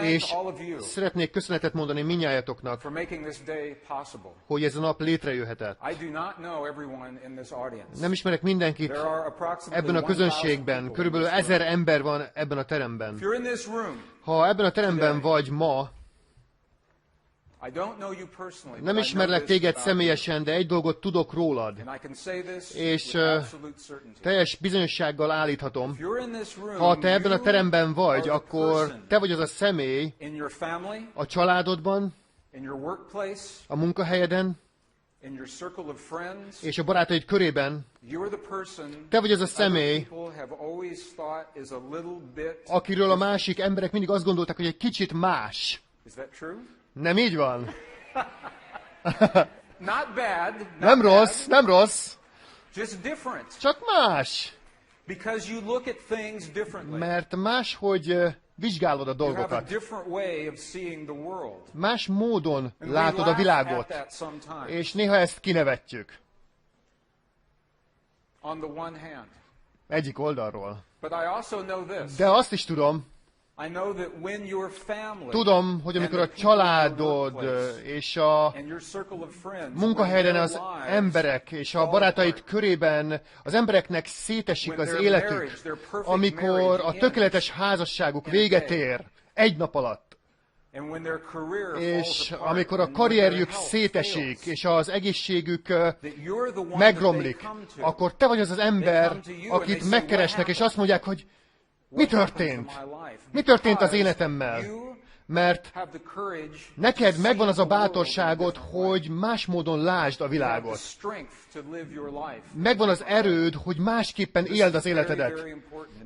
És szeretnék köszönetet mondani mindnyájatoknak, hogy ez a nap létrejöhetett. Nem ismerek mindenkit ebben a közönségben, körülbelül 1000 ember van ebben a teremben. Ha ebben a teremben vagy ma, nem ismerlek téged személyesen, de egy dolgot tudok rólad, és teljes bizonyossággal állíthatom, ha te ebben a teremben vagy, akkor te vagy az a személy a családodban, a munkahelyeden, és a barátaid körében. Te vagy az a személy, akiről a másik emberek mindig azt gondolták, hogy egy kicsit más. Nem így van? Nem rossz, nem rossz. Csak más. Mert máshogy vizsgálod a dolgokat. Más módon látod a világot. És néha ezt kinevetjük. Egyik oldalról. De azt is tudom, hogy amikor a családod és a munkahelyeden az emberek és a barátaid körében az embereknek szétesik az életük, amikor a tökéletes házasságuk véget ér egy nap alatt, és amikor a karrierjük szétesik, és az egészségük megromlik, akkor te vagy az az ember, akit megkeresnek, és azt mondják, hogy mi történt? Mi történt az életemmel? Mert neked megvan az a bátorságod, hogy más módon lásd a világot. Megvan az erőd, hogy másképpen éld az életedet.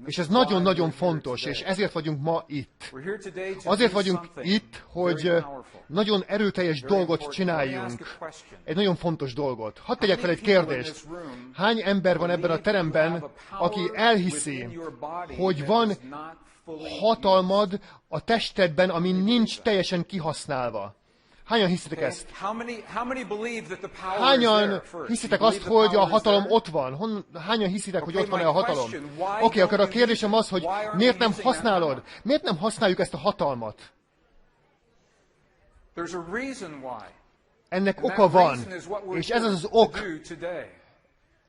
És ez nagyon-nagyon fontos, és ezért vagyunk ma itt. Azért vagyunk itt, hogy nagyon erőteljes dolgot csináljunk. Egy nagyon fontos dolgot. Hadd tegyek fel egy kérdést. Hány ember van ebben a teremben, aki elhiszi, hogy van hatalmad a testedben, ami nincs teljesen kihasználva? Hányan hiszitek ezt? Hányan hiszitek azt, hogy a hatalom ott van? Hányan hiszitek, hogy ott van-e a hatalom? Oké, akkor a kérdésem az, hogy miért nem használod? Miért nem használjuk ezt a hatalmat? Ennek oka van, és ez az ok,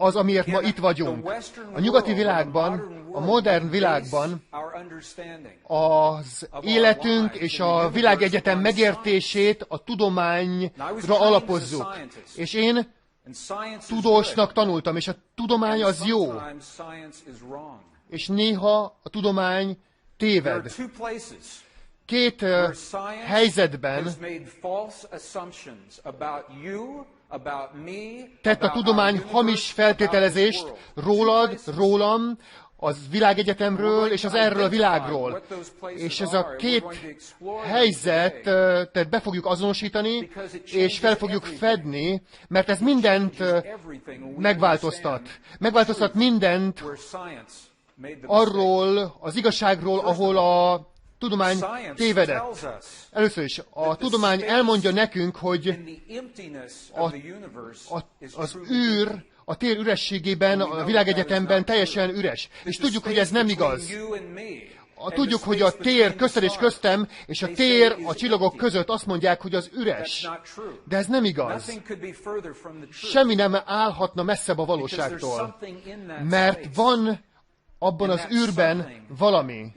az, amiért ma itt vagyunk. A nyugati világban, a modern világban az életünk és a világegyetem megértését a tudományra alapozzuk. És én tudósnak tanultam, és a tudomány az jó. És néha a tudomány téved. Két helyzetben tett a tudomány hamis feltételezést rólad, rólam, az világegyetemről és az erről a világról. És ez a két helyzetet be fogjuk azonosítani, és fel fogjuk fedni, mert ez mindent megváltoztat. Megváltoztat mindent arról, az igazságról, ahol a tudomány tévedett. Először is, a tudomány elmondja nekünk, hogy az űr a tér ürességében, a világegyetemben teljesen üres. És tudjuk, hogy ez nem igaz. Tudjuk, hogy a tér közted és köztem, és a tér a csillagok között azt mondják, hogy az üres. De ez nem igaz. Semmi nem állhatna messzebb a valóságtól. Mert van abban az űrben valami.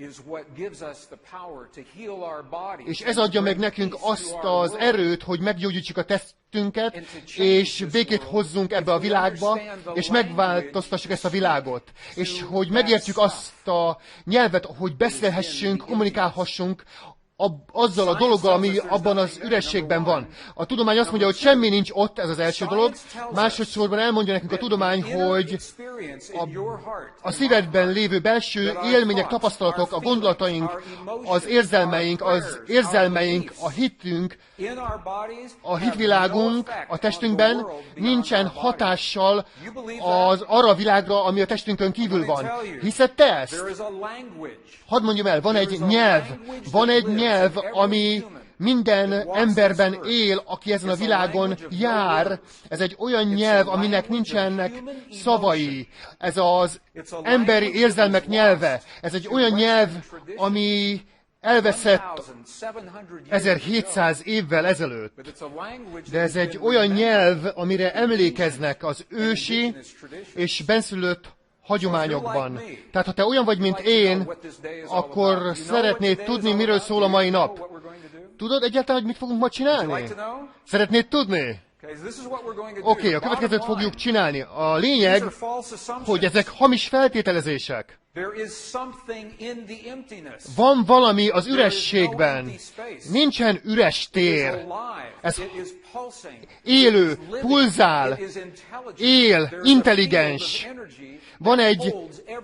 És ez adja meg nekünk azt az erőt, hogy meggyógyítsuk a testünket, és békét hozzunk ebbe a világba, és megváltoztassuk ezt a világot. És hogy megértjük azt a nyelvet, hogy beszélhessünk, kommunikálhassunk, azzal a dologgal, ami abban az ürességben van. A tudomány azt mondja, hogy semmi nincs ott, ez az első dolog. Másodszorban elmondja nekünk a tudomány, hogy a szívedben lévő belső élmények, tapasztalatok, a gondolataink, az érzelmeink, a hitünk, a hitvilágunk a testünkben nincsen hatással arra a világra, ami a testünkön kívül van. Hiszed te ezt? Hadd mondjam el, van egy nyelv, ami minden emberben él, aki ezen a világon jár. Ez egy olyan nyelv, aminek nincsenek szavai. Ez az emberi érzelmek nyelve. Ez egy olyan nyelv, ami elveszett 1700 évvel ezelőtt. De ez egy olyan nyelv, amire emlékeznek az ősi és benszülött hagyományokban. Tehát, ha te olyan vagy, mint én, akkor szeretnéd tudni, miről szól a mai nap. Tudod egyáltalán, hogy mit fogunk ma csinálni? Szeretnéd tudni? Oké, a következőt fogjuk csinálni. A lényeg, hogy ezek hamis feltételezések. Van valami az ürességben. Nincsen üres tér. Ez élő, pulzál, él, intelligens. Van egy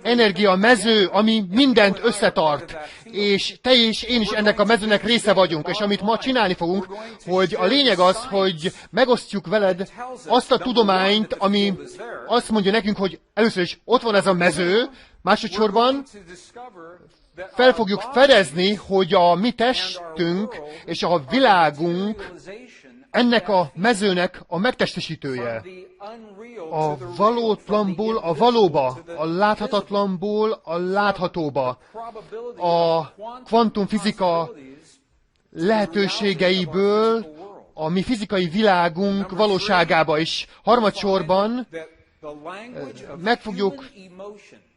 energiamező, ami mindent összetart, és te és én is ennek a mezőnek része vagyunk, és amit ma csinálni fogunk, hogy a lényeg az, hogy megosztjuk veled azt a tudományt, ami azt mondja nekünk, hogy először is ott van ez a mező, másodszorban fel fogjuk fedezni, hogy a mi testünk és a világunk ennek a mezőnek a megtestesítője. A valótlanból a valóba, a láthatatlanból a láthatóba, a kvantumfizika lehetőségeiből a mi fizikai világunk valóságába is. Harmadsorban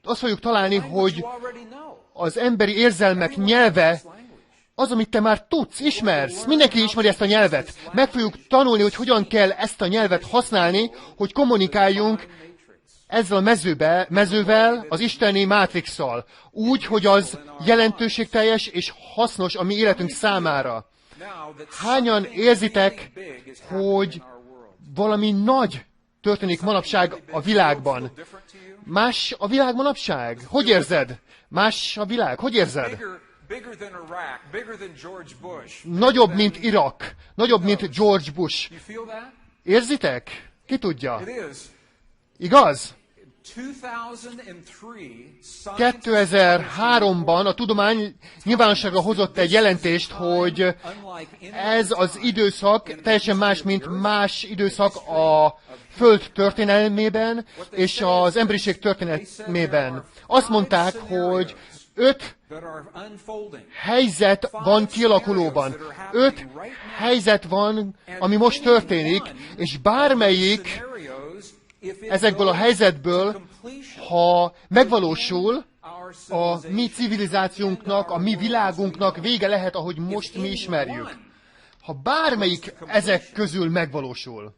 azt fogjuk találni, hogy az emberi érzelmek nyelve az, amit te már tudsz, ismersz. Mindenki ismeri ezt a nyelvet. Meg fogjuk tanulni, hogy hogyan kell ezt a nyelvet használni, hogy kommunikáljunk ezzel a mezővel, az isteni mátrixsal. Úgy, hogy az jelentőségteljes és hasznos a mi életünk számára. Hányan érzitek, hogy valami nagy történik manapság a világban? Más a világ manapság? Hogy érzed? Más a világ? Hogy érzed? Nagyobb, mint Irak. Nagyobb, mint George Bush. Érzitek? Ki tudja? Igaz? 2003-ban a tudomány nyilvánosságra hozott egy jelentést, hogy ez az időszak teljesen más, mint más időszak a Föld történelmében és az emberiség történelmében. Azt mondták, hogy 5 helyzet van kialakulóban. 5 helyzet van, ami most történik, és bármelyik ezekből a helyzetből, ha megvalósul, a mi civilizációnknak, a mi világunknak vége lehet, ahogy most mi ismerjük. Ha bármelyik ezek közül megvalósul,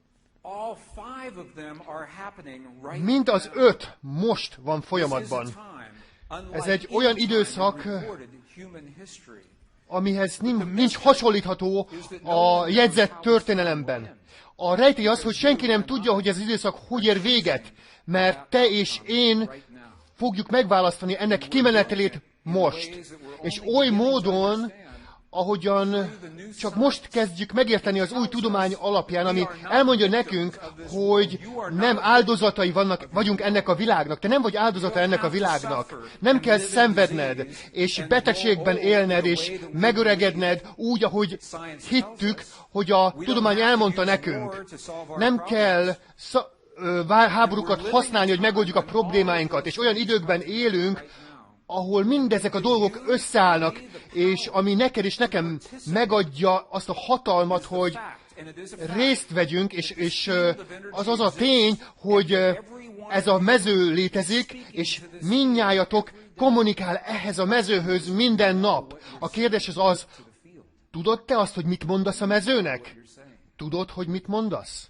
mind az 5 most van folyamatban. Ez egy olyan időszak, amihez nincs hasonlítható a jegyzett történelemben. A rejtély az, hogy senki nem tudja, hogy ez az időszak hogy ér véget, mert te és én fogjuk megválasztani ennek kimenetelét most. És oly módon, ahogyan csak most kezdjük megérteni az új tudomány alapján, ami elmondja nekünk, hogy nem áldozatai vagyunk ennek a világnak. Te nem vagy áldozata ennek a világnak. Nem kell szenvedned, és betegségben élned, és megöregedned úgy, ahogy hittük, hogy a tudomány elmondta nekünk. Nem kell háborúkat használni, hogy megoldjuk a problémáinkat, és olyan időkben élünk, ahol mindezek a dolgok összeállnak, és ami neked és nekem megadja azt a hatalmat, hogy részt vegyünk, és az a tény, hogy ez a mező létezik, és mindnyájatok kommunikál ehhez a mezőhöz minden nap. A kérdés az, tudod te azt, hogy mit mondasz a mezőnek? Tudod, hogy mit mondasz?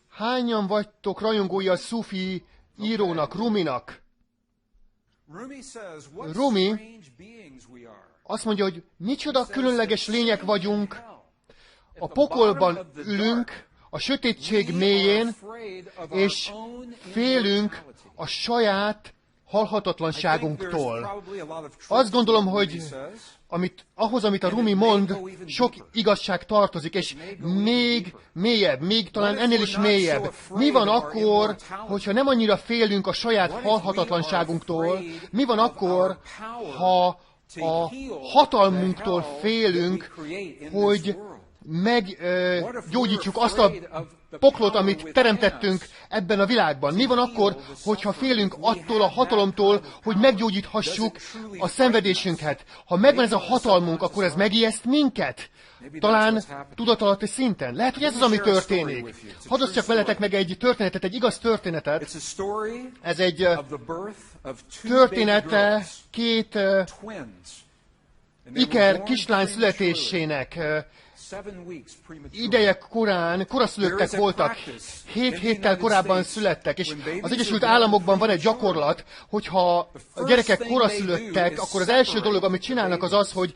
Hányan vagytok rajongói a szufi írónak, Ruminak? Rumi azt mondja, hogy micsoda különleges lények vagyunk, a pokolban ülünk, a sötétség mélyén, és félünk a saját halhatatlanságunktól. Azt gondolom, hogy amit a Rumi mond, sok igazság tartozik, és még mélyebb, még talán ennél is mélyebb. Mi van akkor, hogyha nem annyira félünk a saját halhatatlanságunktól? Mi van akkor, ha a hatalmunktól félünk, hogy meggyógyítjuk azt a poklot, amit teremtettünk ebben a világban. Mi van akkor, hogyha félünk attól a hatalomtól, hogy meggyógyíthassuk a szenvedésünket? Ha megvan ez a hatalmunk, akkor ez megijeszt minket? Talán tudatalatti szinten. Lehet, hogy ez az, ami történik. Hadd osszak veletek meg egy történetet, egy igaz történetet. Ez egy története két iker kislány születésének. Ideje koraszülöttek voltak, 7 héttel korábban születtek, és az Egyesült Államokban van egy gyakorlat, hogyha a gyerekek koraszülöttek, akkor az első dolog, amit csinálnak, az az, hogy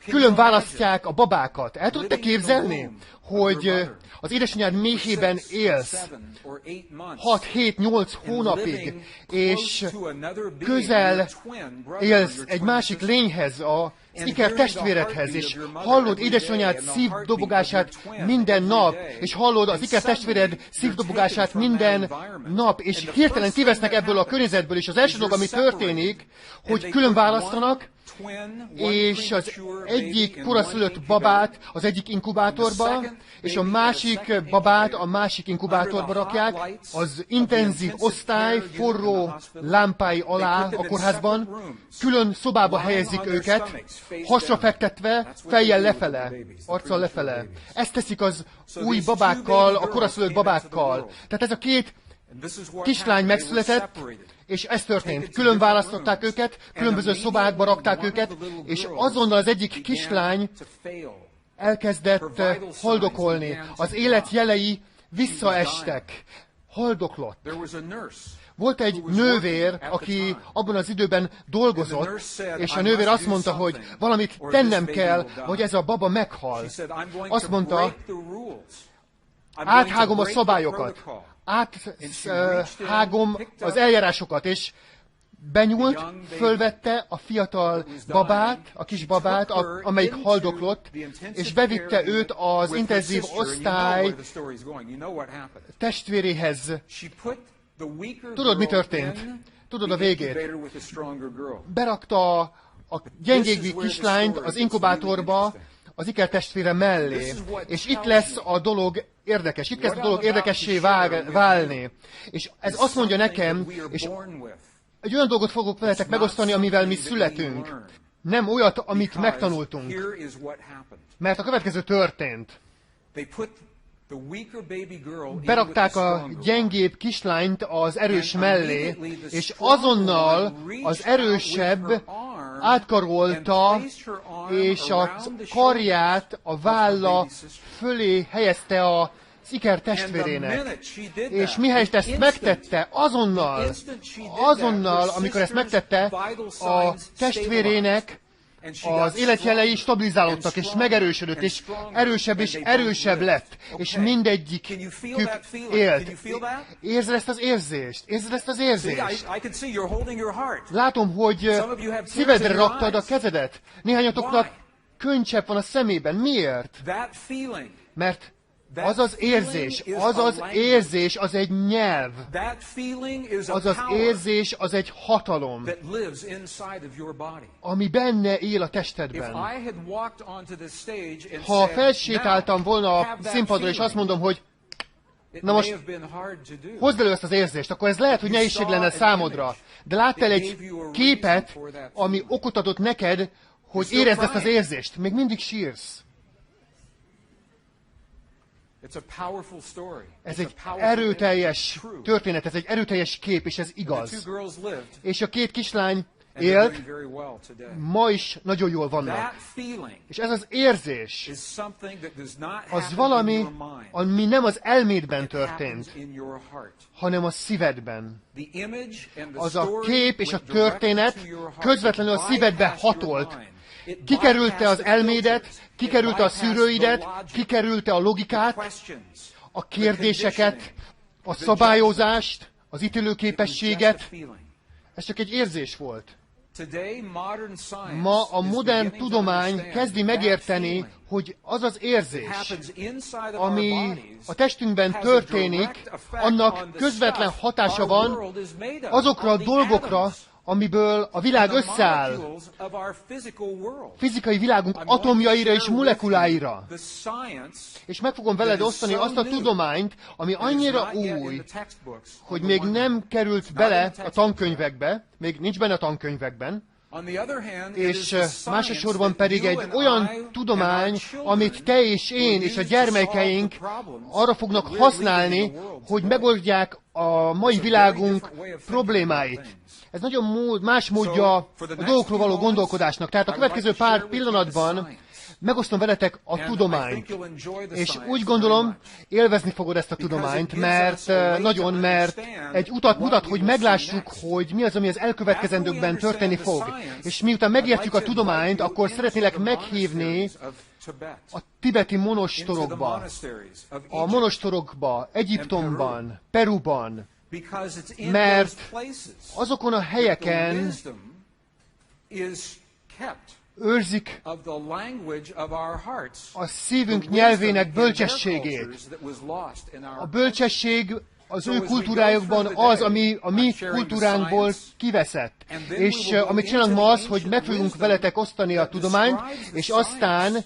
külön választják a babákat. El tudod te képzelni, hogy az édesanyád méhében élsz 6-7-8 hónapig, és közel élsz egy másik lényhez, az iker testvéredhez, és hallod édesanyád szívdobogását minden nap, és hallod az iker testvéred szívdobogását minden nap, és hirtelen kivesznek ebből a környezetből, és az első dolog, ami történik, hogy külön választanak, és az egyik koraszülött babát az egyik inkubátorba, és a másik babát a másik inkubátorba rakják, az intenzív osztály forró lámpái alá a kórházban, külön szobába helyezik őket, hasra fektetve, fejjel lefele, arccal lefele. Ezt teszik az új babákkal, a koraszülött babákkal. Tehát ez a két kislány megszületett, és ez történt. Külön választották őket, különböző szobákba rakták őket, és azonnal az egyik kislány elkezdett haldokolni. Az élet jelei visszaestek. Haldoklott. Volt egy nővér, aki abban az időben dolgozott, és a nővér azt mondta, hogy valamit tennem kell, vagy ez a baba meghal. Azt mondta, áthágom a szabályokat, áthágom az eljárásokat, és benyúlt, fölvette a fiatal babát, a kis babát, amelyik haldoklott, és bevitte őt az intenzív osztály testvéréhez. Tudod, mi történt? Tudod a végét? Berakta a gyengébb kislányt az inkubátorba, az ikertestvére mellé. És itt lesz a dolog érdekes. Itt kezd a dolog érdekessé válni. És ez azt mondja nekem, és egy olyan dolgot fogok veletek megosztani, amivel mi születünk. Nem olyat, amit megtanultunk. Mert a következő történt. Berakták a gyengébb kislányt az erős mellé, és azonnal az erősebb átkarolta, és a karját a válla fölé helyezte az iker testvérének. És mihelyest ezt megtette, azonnal, amikor ezt megtette, a testvérének az életjelei stabilizálódtak, és megerősödött, és erősebb lett, és mindegyikük élt. Érzed ezt az érzést? Érzed ezt az érzést? Látom, hogy szívedre raktad a kezedet. Néhányatoknak könycsepp van a szemében. Miért? Mert az az érzés, az egy nyelv. Az az érzés, az egy hatalom, ami benne él a testedben. Ha felsétáltam volna a színpadra, és azt mondom, hogy na most hozd elő ezt az érzést, akkor ez lehet, hogy nehézség lenne számodra. De láttál egy képet, ami okot adott neked, hogy érezd ezt az érzést. Még mindig sírsz. Ez egy erőteljes történet, ez egy erőteljes kép, és ez igaz. És a két kislány élt, ma is nagyon jól vannak. És ez az érzés, az valami, ami nem az elmédben történt, hanem a szívedben. Az a kép és a történet közvetlenül a szívedbe hatolt. Kikerülte az elmédet, kikerülte a szűrőidet, kikerülte a logikát, a kérdéseket, a szabályozást, az ítélőképességet. Ez csak egy érzés volt. Ma a modern tudomány kezdi megérteni, hogy az az érzés, ami a testünkben történik, annak közvetlen hatása van azokra a dolgokra, amiből a világ összeáll, fizikai világunk atomjaira és molekuláira. És meg fogom veled osztani azt a tudományt, ami annyira új, hogy még nem került bele a tankönyvekbe, még nincs benne a tankönyvekben, és másosorban pedig egy olyan tudomány, amit te és én és a gyermekeink arra fognak használni, hogy megoldják a mai világunk problémáit. Ez nagyon más módja a dolgokról való gondolkodásnak. Tehát a következő pár pillanatban megosztom veletek a tudományt. És úgy gondolom, élvezni fogod ezt a tudományt, mert egy utat mutat, hogy meglássuk, hogy mi az, ami az elkövetkezendőkben történni fog. És miután megértjük a tudományt, akkor szeretnélek meghívni a tibeti monostorokba, Egyiptomban, Peruban, mert azokon a helyeken őrzik a szívünk nyelvének bölcsességét. A bölcsesség az ő kultúrájukban az, ami a mi kultúránkból kiveszett. És amit csinálunk ma az, hogy meg fogunk veletek osztani a tudományt, és aztán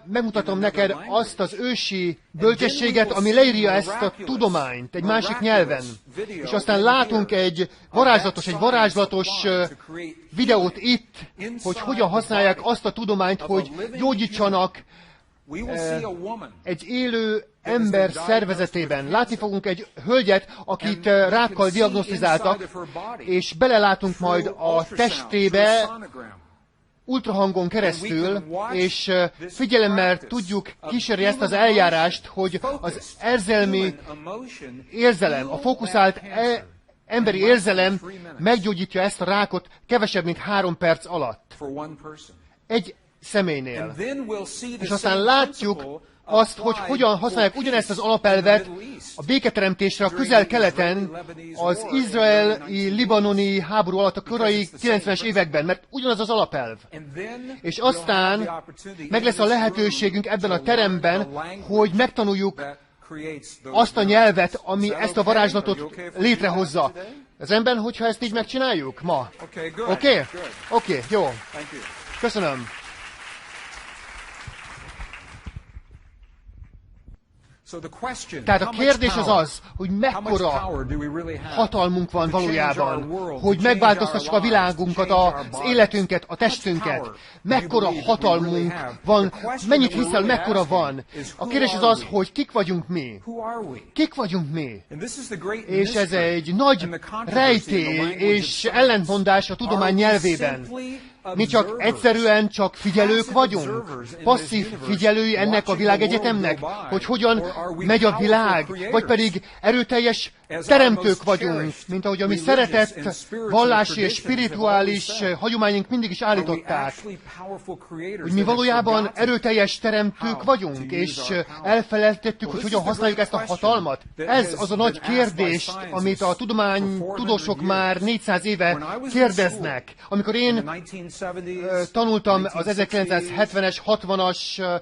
megmutatom neked azt az ősi bölcsességet, ami leírja ezt a tudományt egy másik nyelven. És aztán látunk egy varázslatos videót itt, hogy hogyan használják azt a tudományt, hogy gyógyítsanak egy élő ember szervezetében. Látni fogunk egy hölgyet, akit rákkal diagnosztizáltak, és belelátunk majd a testébe ultrahangon keresztül, és figyelemmel tudjuk kísérni ezt az eljárást, hogy az érzelmi érzelem, a fókuszált emberi érzelem meggyógyítja ezt a rákot kevesebb, mint 3 perc alatt. Egy személynél. És aztán látjuk azt, hogy hogyan használják ugyanezt az alapelvet a béketeremtésre a Közel-Keleten, az izraeli-libanoni háború alatt a korai 90-es években, mert ugyanaz az alapelv. És aztán meg lesz a lehetőségünk ebben a teremben, hogy megtanuljuk azt a nyelvet, ami ezt a varázslatot létrehozza. Ez rendben, hogyha ezt így megcsináljuk ma? Oké, jó. Köszönöm. Tehát a kérdés az, hogy mekkora hatalmunk van valójában, hogy megváltoztassuk a világunkat, az életünket, a testünket. Mekkora hatalmunk van, mennyit hiszel, mekkora van. A kérdés az, hogy kik vagyunk mi. Kik vagyunk mi. És ez egy nagy rejtély és ellentmondás a tudomány nyelvében. Mi egyszerűen csak figyelők vagyunk, passzív figyelői ennek a világegyetemnek, hogy hogyan megy a világ, vagy pedig erőteljes teremtők vagyunk, mint ahogy a mi szeretett vallási és spirituális hagyományunk mindig is állították. Hogy mi valójában erőteljes teremtők vagyunk, és elfelejtettük, hogy hogyan használjuk ezt a hatalmat. Ez az a nagy kérdés, amit a tudósok már 400 éve kérdeznek. Amikor én tanultam az 1970-es, 60-as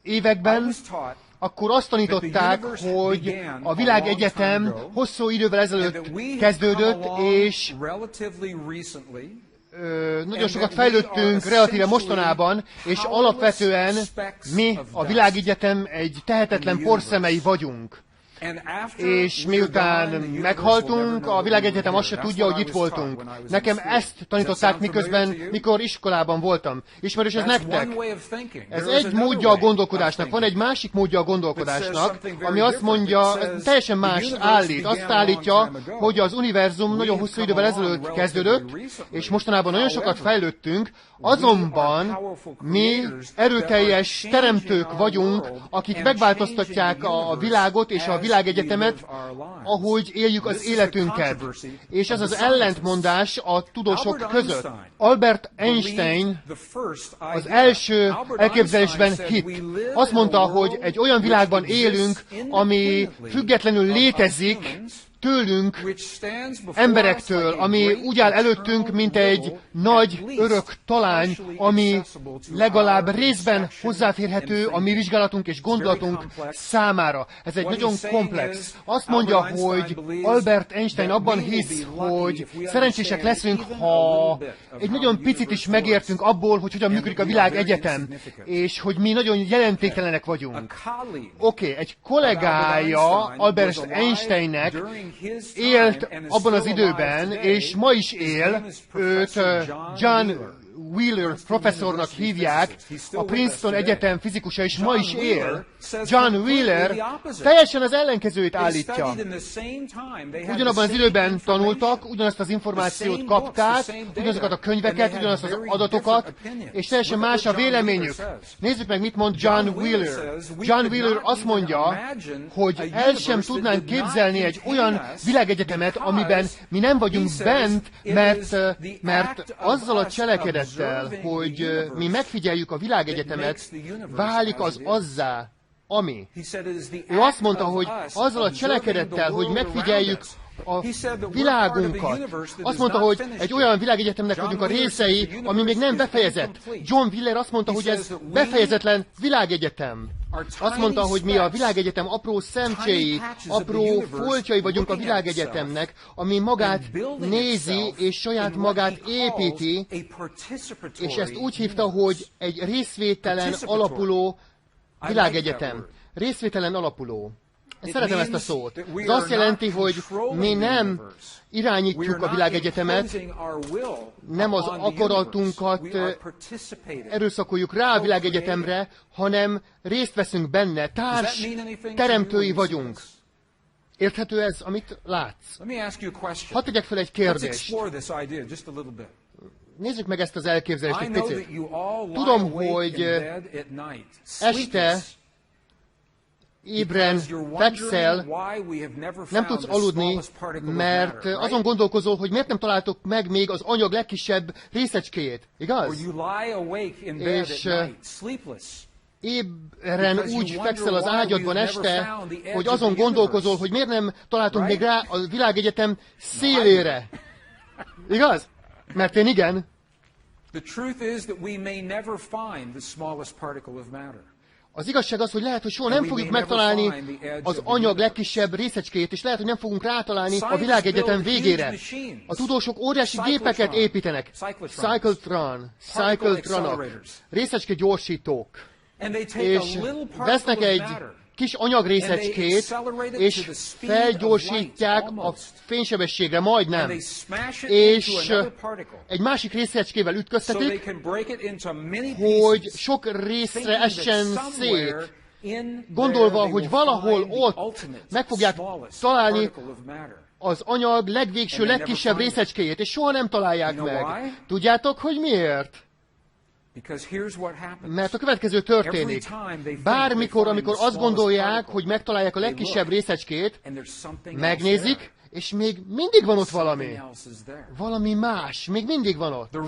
években, akkor azt tanították, hogy a világegyetem hosszú idővel ezelőtt kezdődött, és nagyon sokat fejlődtünk relatíve mostanában, és alapvetően mi, a világegyetem egy tehetetlen porszemei vagyunk. És miután meghaltunk, a világegyetem azt se tudja, hogy itt voltunk. Nekem ezt tanították mikor iskolában voltam. Ismerős ez nektek? Ez egy módja a gondolkodásnak. Van egy másik módja a gondolkodásnak, ami azt mondja, teljesen más állít. Azt állítja, hogy az univerzum nagyon hosszú idővel ezelőtt kezdődött, és mostanában nagyon sokat fejlődtünk, azonban mi erőteljes teremtők vagyunk, akik megváltoztatják a világot és a világegyetemet, ahogy éljük az életünket. És ez az ellentmondás a tudósok között. Albert Einstein az első elképzelésben hitt. Azt mondta, hogy egy olyan világban élünk, ami függetlenül létezik tőlünk, emberektől, ami úgy áll előttünk, mint egy nagy örök talány, ami legalább részben hozzáférhető a mi vizsgálatunk és gondolatunk számára. Ez egy nagyon komplex. Azt mondja, hogy Albert Einstein abban hisz, hogy szerencsések leszünk, ha egy nagyon picit is megértünk abból, hogy hogyan működik a világegyetem, és hogy mi nagyon jelentéktelenek vagyunk. Oké, egy kollégája Albert Einsteinnek élt abban az időben, és ma is él, őt John Wheeler professzornak hívják, a Princeton Egyetem fizikusa, és ma is él. John Wheeler teljesen az ellenkezőjét állítja. Ugyanabban az időben tanultak, ugyanazt az információt kapták, ugyanazokat a könyveket, ugyanazt az adatokat, és teljesen más a véleményük. Nézzük meg, mit mond John Wheeler. John Wheeler azt mondja, hogy el sem tudnánk képzelni egy olyan világegyetemet, amiben mi nem vagyunk bent, mert azzal a cselekedettel, hogy mi megfigyeljük a világegyetemet, válik az azzá, ami. Ő azt mondta, hogy azzal a cselekedettel, hogy megfigyeljük a világunkat. Azt mondta, hogy egy olyan világegyetemnek vagyunk a részei, ami még nem befejezett. John Wheeler azt mondta, hogy ez befejezetlen világegyetem. Azt mondta, hogy mi a világegyetem apró szemcséi, apró foltjai vagyunk a világegyetemnek, ami magát nézi és saját magát építi, és ezt úgy hívta, hogy egy részvételen alapuló világegyetem. Részvételen alapuló. Szeretem ezt a szót. Ez azt jelenti, hogy mi nem irányítjuk a világegyetemet, nem az akaratunkat erőszakoljuk rá a világegyetemre, hanem részt veszünk benne, társ teremtői vagyunk. Érthető ez, amit látsz? Hadd tegyek fel egy kérdést. Nézzük meg ezt az elképzelést egy picit. Tudom, hogy este ébren fekszel, nem tudsz aludni, mert azon gondolkozol, hogy miért nem találtok meg még az anyag legkisebb részecskéjét, igaz? És ébren úgy fekszel az ágyadban este, hogy azon gondolkozol, hogy miért nem találtunk még rá a világegyetem szélére. Igaz? Mert én igen. Az igazság az, hogy lehet, hogy soha nem fogjuk megtalálni az anyag legkisebb részecskéjét, és lehet, hogy nem fogunk rátalálni a világegyetem végére. A tudósok óriási gépeket építenek. Cyclotronok, részecske gyorsítók. És vesznek egy kis anyagrésecskét, és felgyorsítják a fénysebességre, majdnem. És egy másik részecskével ütköztetik, hogy sok részre essen szét, gondolva, hogy valahol ott meg fogják találni az anyag legvégső, legkisebb részecskéjét, és soha nem találják meg. Tudjátok, hogy miért? Mert a következő történik. Bármikor, amikor azt gondolják, hogy megtalálják a legkisebb részecskét, megnézik, és még mindig van ott valami. Valami más, még mindig van ott.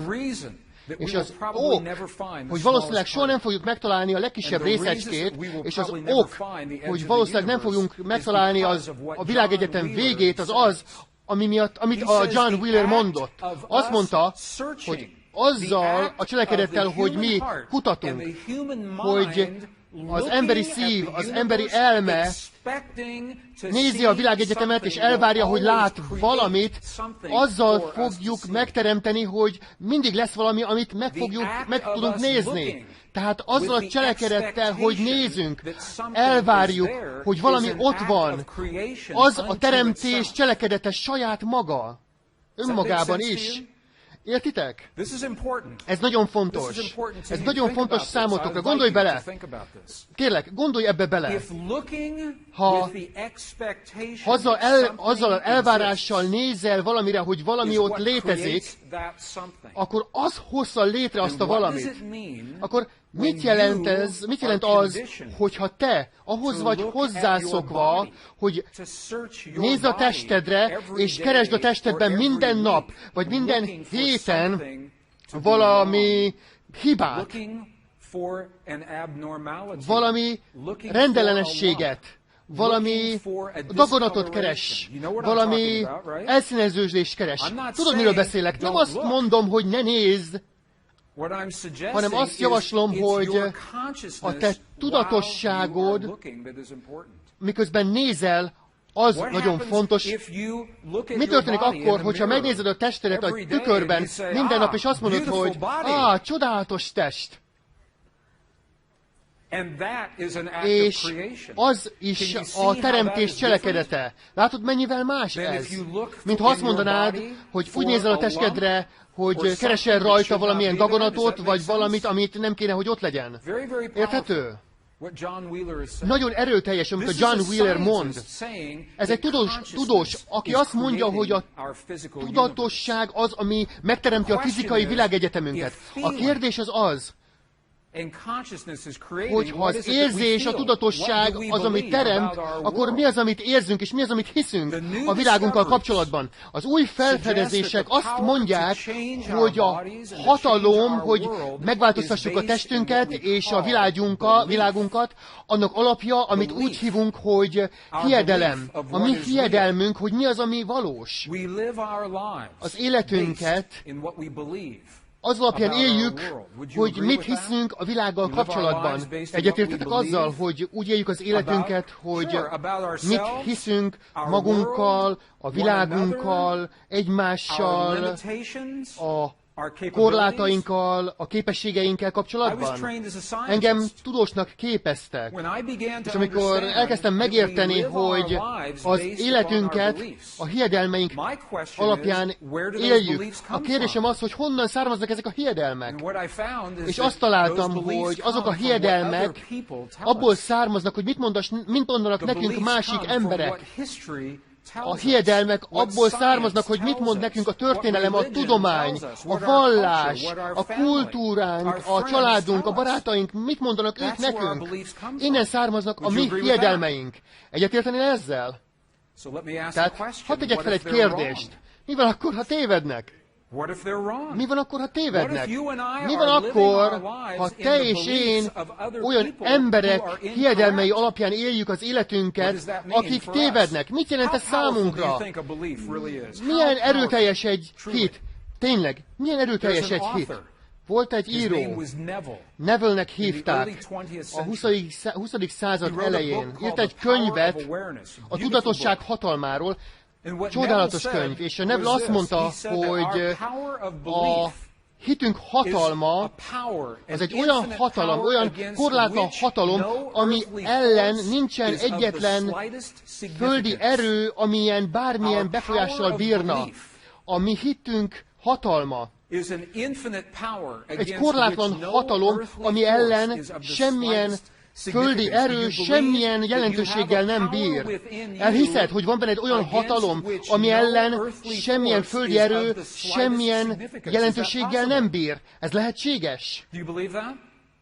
És az ok, hogy valószínűleg soha nem fogjuk megtalálni a legkisebb részecskét, és az ok, hogy valószínűleg nem fogjuk megtalálni a világegyetem végét, az az, amit a John Wheeler mondott. Azt mondta, hogy azzal a cselekedettel, hogy mi kutatunk, hogy az emberi szív, az emberi elme nézi a világegyetemet, és elvárja, hogy lát valamit, azzal fogjuk megteremteni, hogy mindig lesz valami, amit meg tudunk nézni. Tehát azzal a cselekedettel, hogy nézünk, elvárjuk, hogy valami ott van. Az a teremtés cselekedete saját maga, önmagában is. Értitek? Ez nagyon fontos. Ez nagyon fontos számotokra. Gondolj bele. Kérlek, gondolj ebbe bele. Ha azzal elvárással nézel valamire, hogy valami ott létezik, akkor az hozza létre azt a valamit. Akkor mit jelent ez? Mit jelent az, hogyha te ahhoz vagy hozzászokva, hogy nézd a testedre, és keresd a testedben minden nap, vagy minden héten valami hibát, valami rendellenességet, valami daganatot keres, valami elszíneződést keres. Tudod, miről beszélek? Nem azt mondom, hogy ne nézd, hanem azt javaslom, hogy a te tudatosságod, miközben nézel, az nagyon fontos. Mi történik akkor, hogyha megnézed a testedet a tükörben minden nap, és azt mondod, hogy csodálatos test. És az is a teremtés cselekedete. Látod, mennyivel más ez? Mint ha azt mondanád, hogy úgy nézel a testedre, hogy keresel rajta valamilyen daganatot, vagy valamit, amit nem kéne, hogy ott legyen. Érthető? Nagyon erőteljes, amit a John Wheeler mond. Ez egy tudós, aki azt mondja, hogy a tudatosság az, ami megteremti a fizikai világegyetemünket. A kérdés az, hogyha az érzés, a tudatosság az, amit teremt, akkor mi az, amit érzünk, és mi az, amit hiszünk a világunkkal kapcsolatban. Az új felfedezések azt mondják, hogy a hatalom, hogy megváltoztassuk a testünket és a világunkat, annak alapja, amit úgy hívunk, hogy hiedelem. A mi hiedelmünk, hogy mi az, ami valós. Az életünket az alapján éljük, hogy mit hiszünk a világgal kapcsolatban. Egyetértetek azzal, hogy úgy éljük az életünket, hogy mit hiszünk magunkkal, a világunkkal, egymással, a korlátainkkal, a képességeinkkel kapcsolatban. Engem tudósnak képeztek. És amikor elkezdtem megérteni, hogy az életünket a hiedelmeink alapján éljük, a kérdésem az, hogy honnan származnak ezek a hiedelmek. És azt találtam, hogy azok a hiedelmek abból származnak, hogy mit mondanak nekünk másik emberek. A hiedelmek abból származnak, hogy mit mond nekünk a történelem, a tudomány, a vallás, a kultúránk, a családunk, a barátaink, mit mondanak ők nekünk. Innen származnak a mi hiedelmeink. Egyetérteni ezzel? Tehát, hadd tegyek fel egy kérdést. Mi van akkor, ha tévednek? Mi van akkor, ha tévednek? Mi van akkor, ha te és én olyan emberek hiedelmei alapján éljük az életünket, akik tévednek? Mit jelent ez számunkra? Milyen erőteljes egy hit? Tényleg, milyen erőteljes egy hit? Volt egy író, Neville-nek hívták a 20. század elején. Írt egy könyvet a tudatosság hatalmáról, csodálatos könyv, és a Neville azt mondta, hogy a hitünk hatalma, ez egy olyan hatalom, olyan korlátlan hatalom, ami ellen nincsen egyetlen földi erő, amilyen bármilyen befolyással bírna. A mi hitünk hatalma egy korlátlan hatalom, ami ellen semmilyen földi erő semmilyen jelentőséggel nem bír. Elhiszed, hogy van benned olyan hatalom, ami ellen semmilyen földi erő semmilyen jelentőséggel nem bír. Ez lehetséges?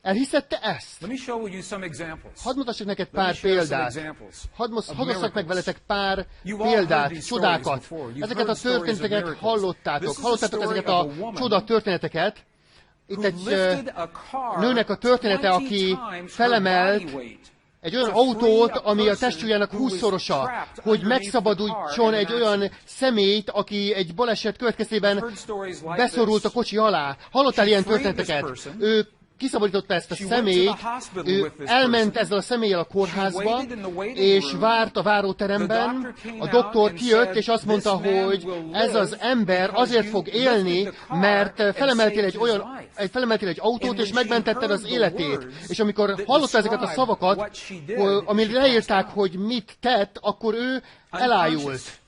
Elhiszed te ezt? Hadd mutassak neked pár példát. Hadd osszak meg veletek pár példát, csodákat. Ezeket a történeteket hallottátok. Hallottátok ezeket a csoda történeteket. Itt egy nőnek a története, aki felemelt egy olyan autót, ami a testsúlyának 20-szorosa, hogy megszabaduljon egy olyan személyt, aki egy baleset következtében beszorult a kocsi alá. Hallottál ilyen történeteket? Ő kiszabadította ezt a személyt, ő elment ezzel a személlyel a kórházba, és várt a váróteremben. A doktor kijött, és azt mondta, hogy ez az ember azért fog élni, mert felemeltél egy autót, és megmentetted az életét. És amikor hallotta ezeket a szavakat, amire leírták, hogy mit tett, akkor ő elájult.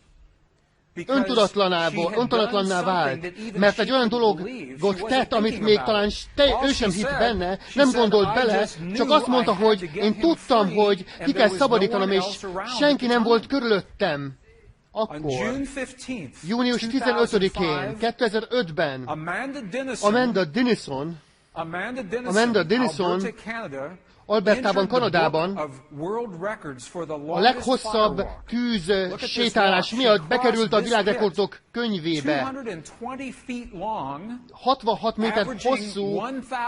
Öntudatlanná vált, mert egy olyan dologot tett, amit még talán ő sem hitt benne, nem gondolt bele, csak azt mondta, hogy én tudtam, hogy ki kell szabadítanom, és senki nem volt körülöttem. Akkor, június 15-én, 2005-ben, Amanda Denison Albertában, Kanadában a leghosszabb tűz sétálás miatt bekerült a világrekordok könyvébe. 66 méter hosszú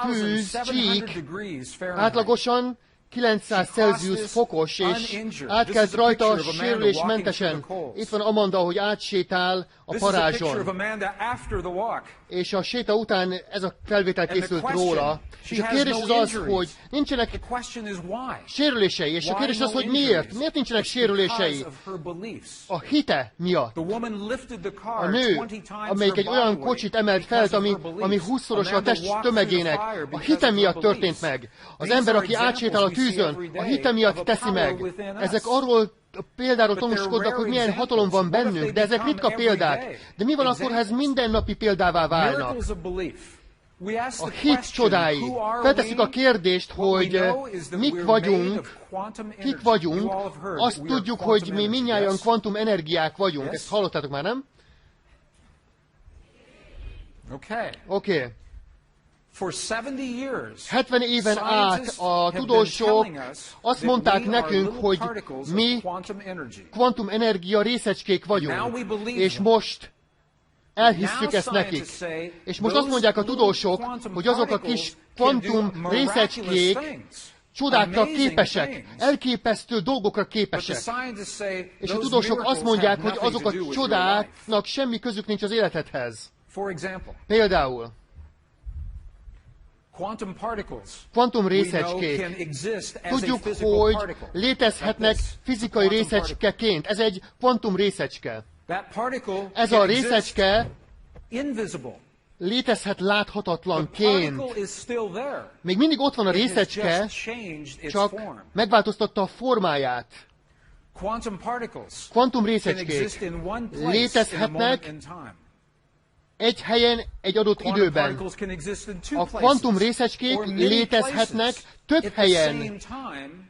tűz csík átlagosan 900 Celsius fokos, és átkezd rajta sérülésmentesen. Itt van Amanda, hogy átsétál a parázson. És a séta után ez a felvétel készült róla. És a kérdés az, hogy nincsenek sérülései. És a kérdés az, hogy miért? Miért nincsenek sérülései? A hite miatt. A nő, amelyik egy olyan kocsit emelt fel, ami 20-szoros a test tömegének, a hite miatt történt meg. Az ember, aki átsétál a tűzön, a hite miatt teszi meg. Ezek arról példáról tanúskodnak, hogy milyen hatalom van bennünk, de ezek ritka példák. De mi van akkor, ha ez mindennapi példává válnak? A hit csodái. Feltesszük a kérdést, hogy kik vagyunk, azt tudjuk, hogy mi mindnyájan kvantum energiák vagyunk. Ezt hallottátok már, nem? Oké. 70 éven át a tudósok azt mondták nekünk, hogy mi kvantumenergia részecskék vagyunk, és most elhisszük ezt nekik. És most azt mondják a tudósok, hogy azok a kis kvantum részecskék csodákra képesek, elképesztő dolgokra képesek. És a tudósok azt mondják, hogy azok a csodáknak semmi közük nincs az életedhez. Például kvantum részecskék. Tudjuk, hogy létezhetnek fizikai részecskeként. Ez egy kvantum részecske. Ez a részecske létezhet láthatatlanként. Még mindig ott van a részecske, csak megváltoztatta a formáját. Kvantum részecskék létezhetnek egy helyen, egy adott időben. A kvantum részecskék létezhetnek több helyen,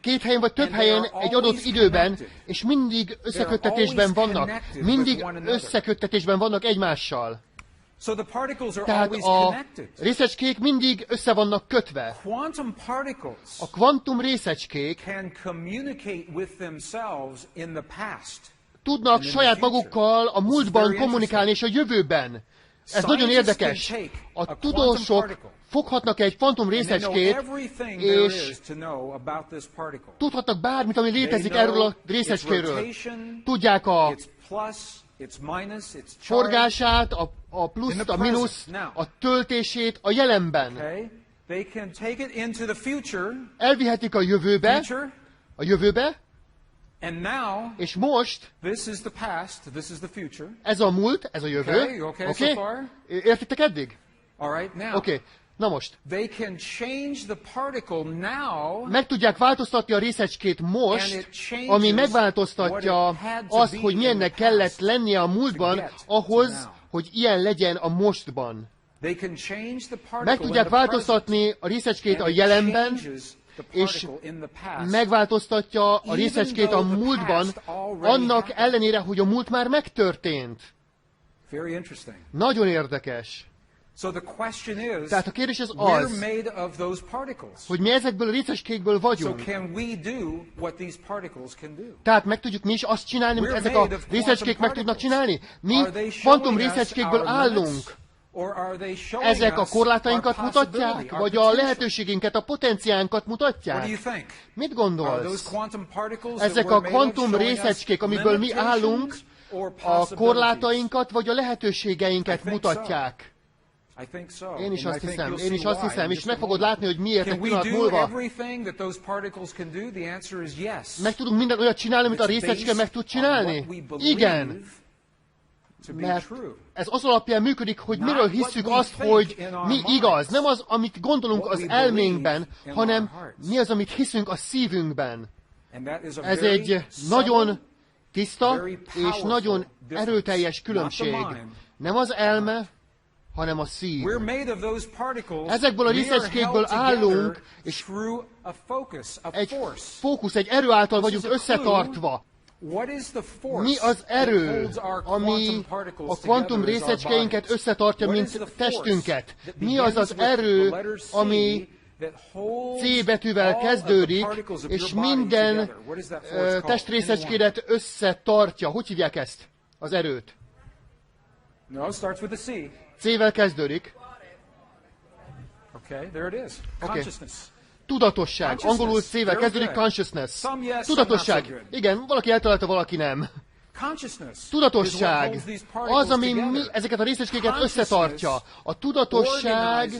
két helyen vagy több helyen egy adott időben, és mindig összeköttetésben vannak. Mindig összeköttetésben vannak egymással. Tehát a részecskék mindig össze vannak kötve. A kvantum részecskék tudnak saját magukkal a múltban kommunikálni és a jövőben. Ez nagyon érdekes. A tudósok foghatnak egy kvantum részecskét, és tudhatnak bármit, ami létezik erről a részecskéről. Tudják a forgását, a pluszt, a mínuszt, a töltését a jelenben. Elvihetik a jövőbe, és most ez a múlt, ez a jövő. Oké? Értitek eddig? Oké. Na most. Meg tudják változtatni a részecskét most, ami megváltoztatja azt, hogy milyennek kellett lennie a múltban, ahhoz, hogy ilyen legyen a mostban. Meg tudják változtatni a részecskét a jelenben, és megváltoztatja a részecskét a múltban, annak ellenére, hogy a múlt már megtörtént. Nagyon érdekes. Tehát a kérdés az, hogy mi ezekből a részecskékből vagyunk. Tehát meg tudjuk mi is azt csinálni, amit ezek a részecskék meg tudnak csinálni? Mi kvantum részecskékből állunk. Ezek a korlátainkat mutatják? Vagy a lehetőségünket, a potenciánkat mutatják? Mit gondolsz? Ezek a kvantum részecskék, amiből mi állunk, a korlátainkat, vagy a lehetőségeinket mutatják? Én is azt hiszem, és meg fogod látni, hogy miért egy pillanat múlva. Meg tudunk minden olyat csinálni, amit a részecske meg tud csinálni? Igen. Mert ez az alapján működik, hogy miről hisszük azt, hogy mi igaz. Nem az, amit gondolunk az elménkben, hanem mi az, amit hiszünk a szívünkben. Ez egy nagyon tiszta és nagyon erőteljes különbség. Nem az elme, hanem a szív. Ezekből a részecskékből állunk, és egy fókusz, egy erő által vagyunk összetartva. Mi az erő, ami a kvantum részecskeinket összetartja, mint testünket? Mi az az erő, ami C betűvel kezdődik, és minden testrészecskédet összetartja? Hogy hívják ezt, az erőt? C-vel kezdődik. Okay, there it is. Consciousness. Tudatosság. Angolul C-vel kezdődik, consciousness. Tudatosság. Igen, valaki eltalálta, valaki nem. Tudatosság az, ami ezeket a részecskéket összetartja. A tudatosság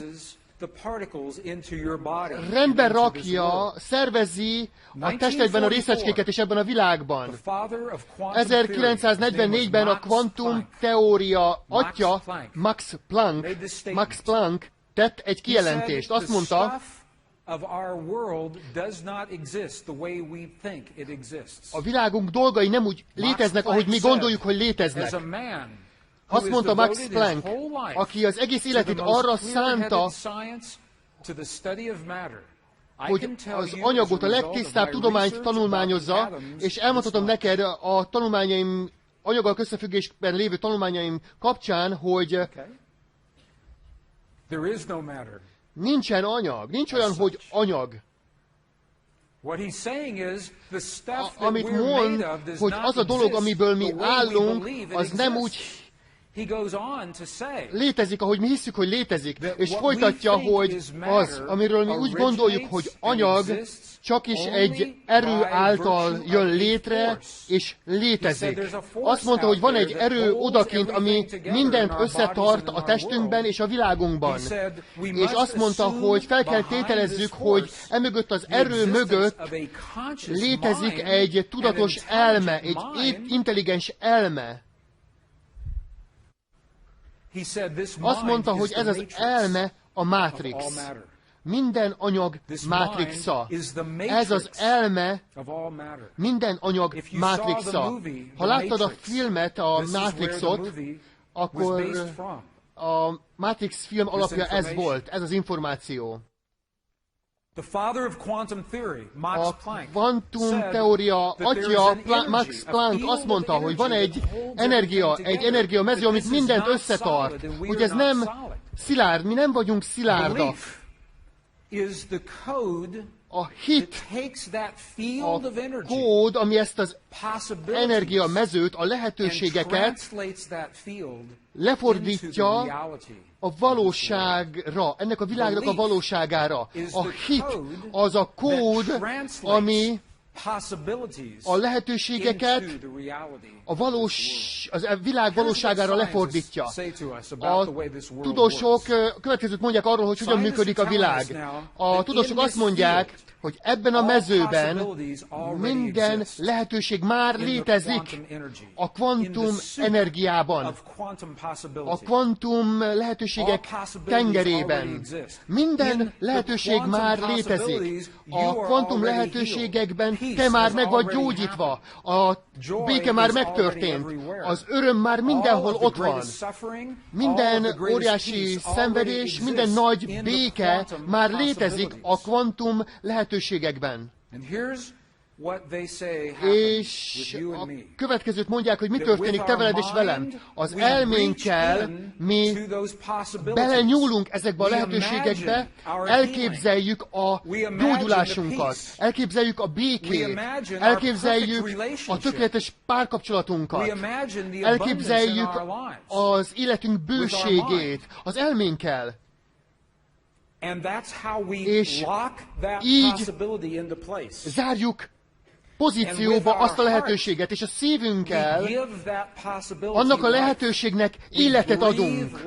rendben rakja, szervezi a testedben a részecskéket és ebben a világban. 1944-ben a kvantum teória atya Max Planck tett egy kijelentést. Azt mondta, a világunk dolgai nem úgy léteznek, ahogy mi gondoljuk, hogy léteznek. Azt mondta Max Planck, aki az egész életét arra szánta, hogy az anyagot, a legtisztább tudományt tanulmányozza, és elmondhatom neked a tanulmányaim, anyaggal összefüggésben lévő tanulmányaim kapcsán, hogy nincsen anyag, nincs olyan, hogy anyag. Amit mond, hogy az a dolog, amiből mi állunk, az nem úgy létezik, ahogy mi hiszük, hogy létezik. És folytatja, hogy az, amiről mi úgy gondoljuk, hogy anyag, csak is egy erő által jön létre, és létezik. Azt mondta, hogy van egy erő odakint, ami mindent összetart a testünkben és a világunkban. És azt mondta, hogy fel kell tételezzük, hogy emögött az erő mögött létezik egy tudatos elme, egy intelligens elme. Azt mondta, hogy ez az elme a mátrix. Minden anyag mátrixa. Ez az elme minden anyag mátrixa. Ha láttad a filmet, a Matrixot, akkor a Matrix film alapja ez volt, ez az információ. A kvantum teória atya Max Planck azt mondta, hogy van egy energia mező, amit mindent összetart, hogy ez nem szilárd, mi nem vagyunk szilárdak. A hit, a kód, ami ezt az energia mezőt, a lehetőségeket lefordítja a valóságra, ennek a világnak a valóságára. A hit az a kód, ami a lehetőségeket a világ valóságára lefordítja. A tudósok következőt mondják arról, hogy hogyan működik a világ. A tudósok azt mondják, hogy ebben a mezőben minden lehetőség már létezik a kvantum energiában, a kvantum lehetőségek tengerében. Minden lehetőség már létezik. A kvantum lehetőségekben te már meg vagy gyógyítva, a béke már megtörtént, az öröm már mindenhol ott van. Minden óriási szenvedés, minden nagy béke már létezik a kvantum lehetőségekben. És a következőt mondják, hogy mi történik te veled és velem. Az elménkkel mi belenyúlunk ezekbe a lehetőségekbe, elképzeljük a gyógyulásunkat, elképzeljük a békét, elképzeljük a tökéletes párkapcsolatunkat, elképzeljük az életünk bőségét az elménkkel. És így zárjuk pozícióba azt a lehetőséget, és a szívünkkel annak a lehetőségnek életet adunk.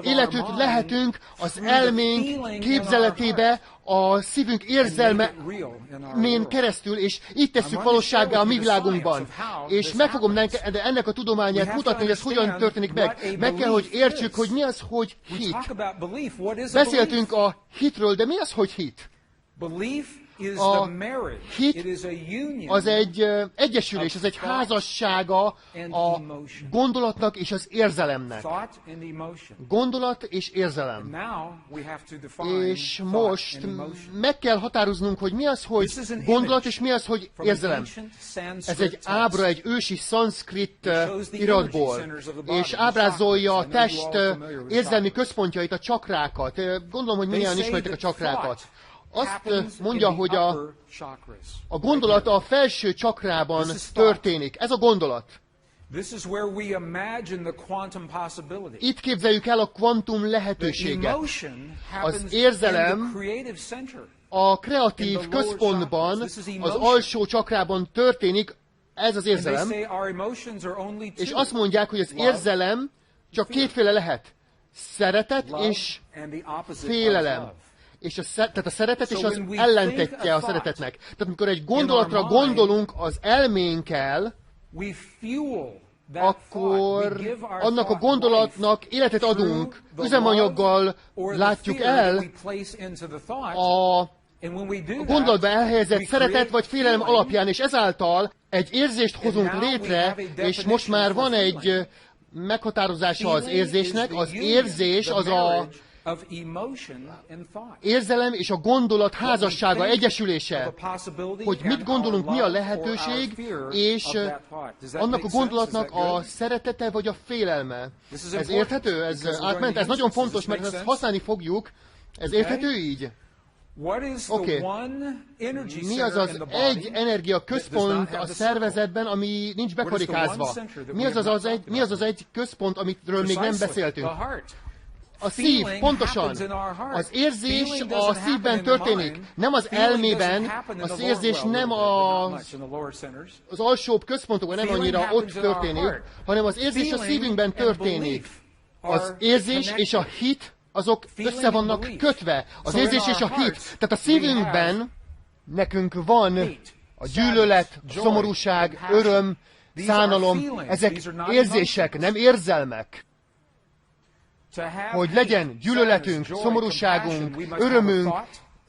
Életet lehetünk az elménk képzeletébe, a szívünk érzelmén keresztül, és így tesszük valósággá a mi világunkban. És meg fogom ennek a tudományát mutatni, hogy ez hogyan történik meg. Meg kell, hogy értsük, hogy mi az, hogy hit. Beszéltünk a hitről, de mi az, hogy hit? A hit az egy egyesülés, az egy házassága a gondolatnak és az érzelemnek. Gondolat és érzelem. És most meg kell határoznunk, hogy mi az, hogy gondolat, és mi az, hogy érzelem. Ez egy ábra, egy ősi szanszkrit iratból, és ábrázolja a test érzelmi központjait, a csakrákat. Gondolom, hogy milyen ismeritek a csakrákat. Azt mondja, hogy a gondolat a felső csakrában történik. Ez a gondolat. Itt képzeljük el a kvantum lehetőséget. Az érzelem a kreatív központban, az alsó csakrában történik, ez az érzelem, és azt mondják, hogy az érzelem csak kétféle lehet. Szeretet és félelem. És tehát a szeretet és az ellentetje a szeretetnek. Tehát amikor egy gondolatra gondolunk az elménkkel, akkor annak a gondolatnak életet adunk, üzemanyaggal látjuk el a gondolatba elhelyezett szeretet vagy félelem alapján, és ezáltal egy érzést hozunk létre, és most már van egy meghatározása az érzésnek. Az érzés az a érzelem és a gondolat házassága, egyesülése, hogy mit gondolunk, mi a lehetőség, és annak a gondolatnak a szeretete vagy a félelme. Ez érthető? Ez átment? Ez nagyon fontos, mert ezt használni fogjuk. Ez érthető így? Oké. Mi az az egy energia központ a szervezetben, ami nincs bekarikázva? Mi az az egy központ, amitről még nem beszéltünk? A szív, pontosan. Az érzés a szívben történik, nem az elmében. Az érzés nem az alsóbb központokban, nem annyira ott történik, hanem az érzés a szívünkben történik. Az érzés és a hit, azok össze vannak kötve. Az érzés és a hit. Tehát a szívünkben nekünk van a gyűlölet, szomorúság, öröm, szánalom. Ezek érzések, nem érzelmek. Hogy legyen gyűlöletünk, szomorúságunk, örömünk,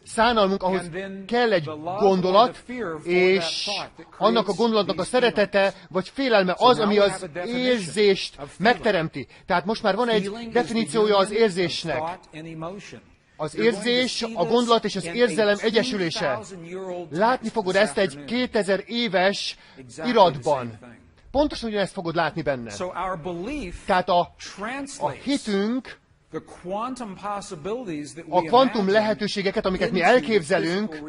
szánalmunk, ahhoz kell egy gondolat, és annak a gondolatnak a szeretete, vagy félelme az, ami az érzést megteremti. Tehát most már van egy definíciója az érzésnek. Az érzés, a gondolat és az érzelem egyesülése. Látni fogod ezt egy 2000 éves iratban. Pontosan ugyanezt fogod látni benne. Tehát a hitünk a kvantum lehetőségeket, amiket mi elképzelünk,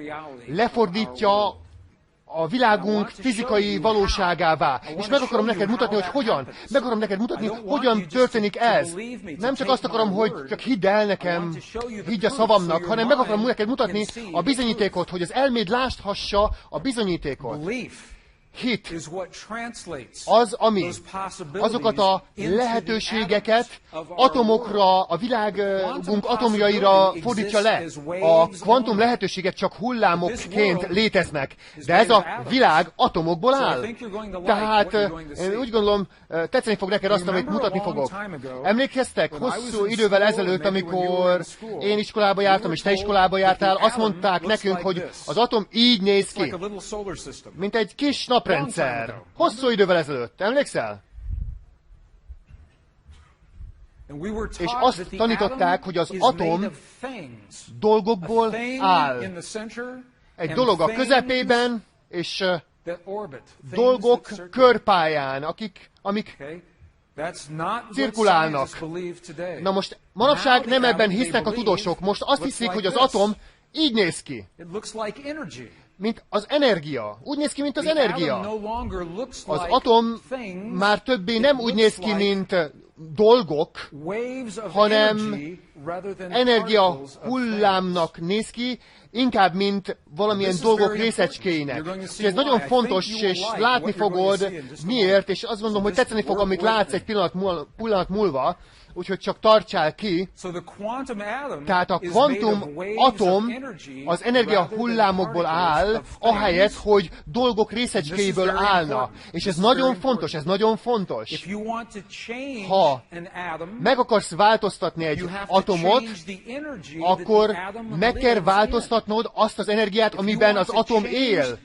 lefordítja a világunk fizikai valóságává. És meg akarom neked mutatni, hogy hogyan. Meg akarom neked mutatni, hogyan történik ez. Nem csak azt akarom, hogy csak hidd el nekem, higgy a szavamnak, hanem meg akarom neked mutatni a bizonyítékot, hogy az elméd láthassa a bizonyítékot. Hit az, ami azokat a lehetőségeket atomokra, a világunk atomjaira fordítja le. A kvantum lehetőségek csak hullámokként léteznek, de ez a világ atomokból áll. Tehát én úgy gondolom, tetszeni fog neked azt, amit mutatni fogok. Emlékeztek hosszú idővel ezelőtt, amikor én iskolába jártam, és te iskolába jártál, azt mondták nekünk, hogy az atom így néz ki, mint egy kis naprendszer. Hosszú idővel ezelőtt. Emlékszel? És azt tanították, hogy az atom dolgokból áll. Egy dolog a közepében, és dolgok körpályán, amik cirkulálnak. Na most, manapság nem ebben hisznek a tudósok. Most azt hiszik, hogy az atom így néz ki. Mint az energia. Úgy néz ki, mint az energia. Az atom már többé nem úgy néz ki, mint dolgok, hanem energia hullámnak néz ki, inkább, mint valamilyen dolgok részecskéinek. És ez nagyon fontos, és látni fogod miért, és azt gondolom, hogy tetszeni fog, amit látsz egy pillanat múlva, úgyhogy csak tartsál ki. Tehát a kvantum atom az energia hullámokból áll, ahelyett, hogy dolgok részecskéiből állna. És ez nagyon fontos, ez nagyon fontos. Ha meg akarsz változtatni egy atomot, akkor meg kell változtatnod azt az energiát, amiben az atom él.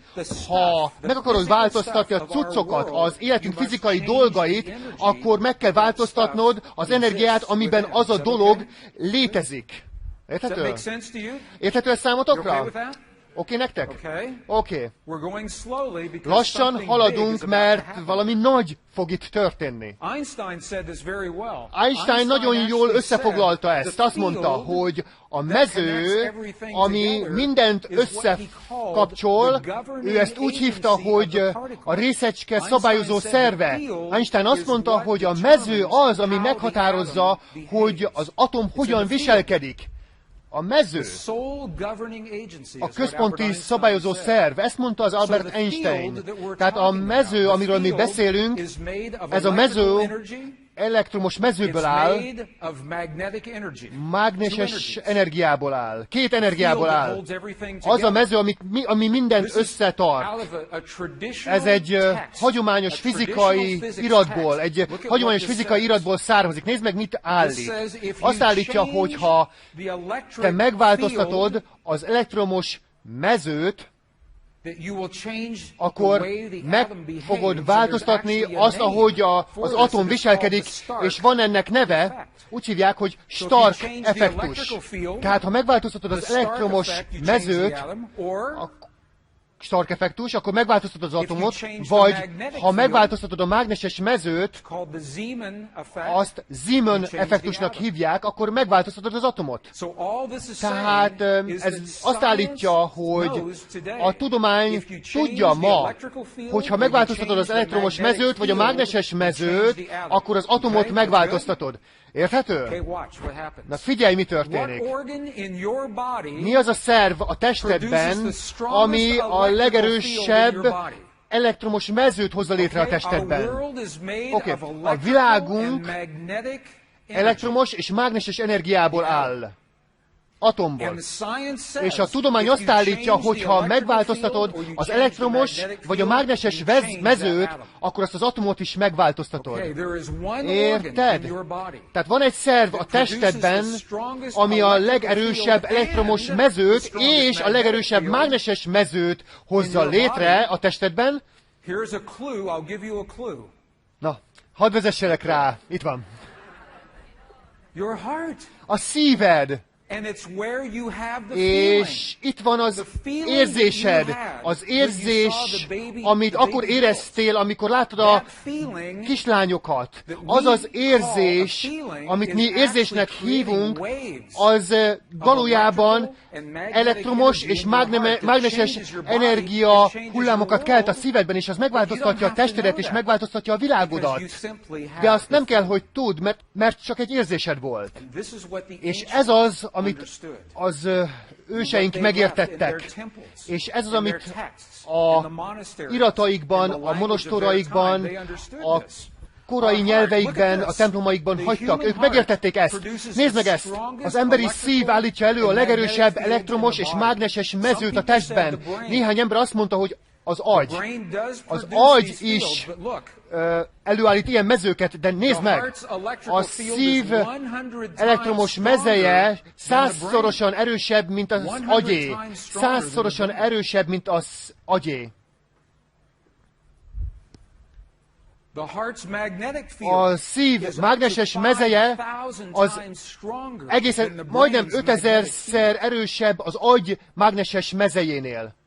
Ha meg akarod változtatni a cuccokat, az életünk fizikai dolgait, akkor meg kell változtatnod az energiát, amiben az a dolog létezik. Érthető? Érthető ez számotokra? Oké nektek? Oké. Lassan haladunk, mert valami nagy fog itt történni. Einstein nagyon jól összefoglalta ezt. Azt mondta, hogy a mező, ami mindent összekapcsol, ő ezt úgy hívta, hogy a részecske szabályozó szerve. Einstein azt mondta, hogy a mező az, ami meghatározza, hogy az atom hogyan viselkedik. A mező, a központi szabályozó szerv, ezt mondta az Albert Einstein. Tehát a mező, amiről mi beszélünk, ez a mező elektromos mezőből áll, mágneses energiából áll, két energiából áll. Az a mező, ami mindent összetart. Ez egy hagyományos fizikai iratból származik. Nézd meg, mit állít. Azt állítja, hogy ha te megváltoztatod az elektromos mezőt, akkor meg fogod változtatni azt, ahogy az atom viselkedik, és van ennek neve, úgy hívják, hogy Stark effektus. Tehát, ha megváltoztatod az elektromos mezőt, Stark effektus, akkor megváltoztatod az atomot, vagy ha megváltoztatod a mágneses mezőt, azt Zeeman effektusnak hívják, akkor megváltoztatod az atomot. Tehát ez azt állítja, hogy a tudomány tudja ma, hogy ha megváltoztatod az elektromos mezőt, vagy a mágneses mezőt, akkor az atomot megváltoztatod. Érthető? Na figyelj, mi történik. Mi az a szerv a testedben, ami a legerősebb elektromos mezőt hozza létre a testedben? Oké, a világunk elektromos és mágneses energiából áll. Atomból. És a tudomány azt állítja, hogy ha megváltoztatod az elektromos vagy a mágneses mezőt, akkor azt az atomot is megváltoztatod. Érted? Tehát van egy szerv a testedben, ami a legerősebb elektromos mezőt és a legerősebb mágneses mezőt hozza létre a testedben. Na, hadd vezesselek rá. Itt van. A szíved. És itt van az érzésed, az érzés, amit akkor éreztél, amikor láttad a kislányokat. Az az érzés, amit mi érzésnek hívunk, az valójában elektromos és mágneses energia hullámokat kelt a szívedben, és az megváltoztatja a testedet, és megváltoztatja a világodat. De azt nem kell, hogy tudd, mert csak egy érzésed volt. És ez az, amit az őseink megértettek. És ez az, amit a irataikban, a monostoraikban, a korai nyelveikben, a templomaikban hagytak. Ők megértették ezt. Nézd meg ezt! Az emberi szív állítja elő a legerősebb elektromos és mágneses mezőt a testben. Néhány ember azt mondta, hogy az agy. Az agy is előállít ilyen mezőket, de nézd meg! A szív elektromos mezeje 100-szorosan erősebb, mint az agyé. 100-szorosan erősebb, mint az agyé. A szív mágneses mezeje az egészen majdnem 5000-szer erősebb az agy mágneses mezejénél.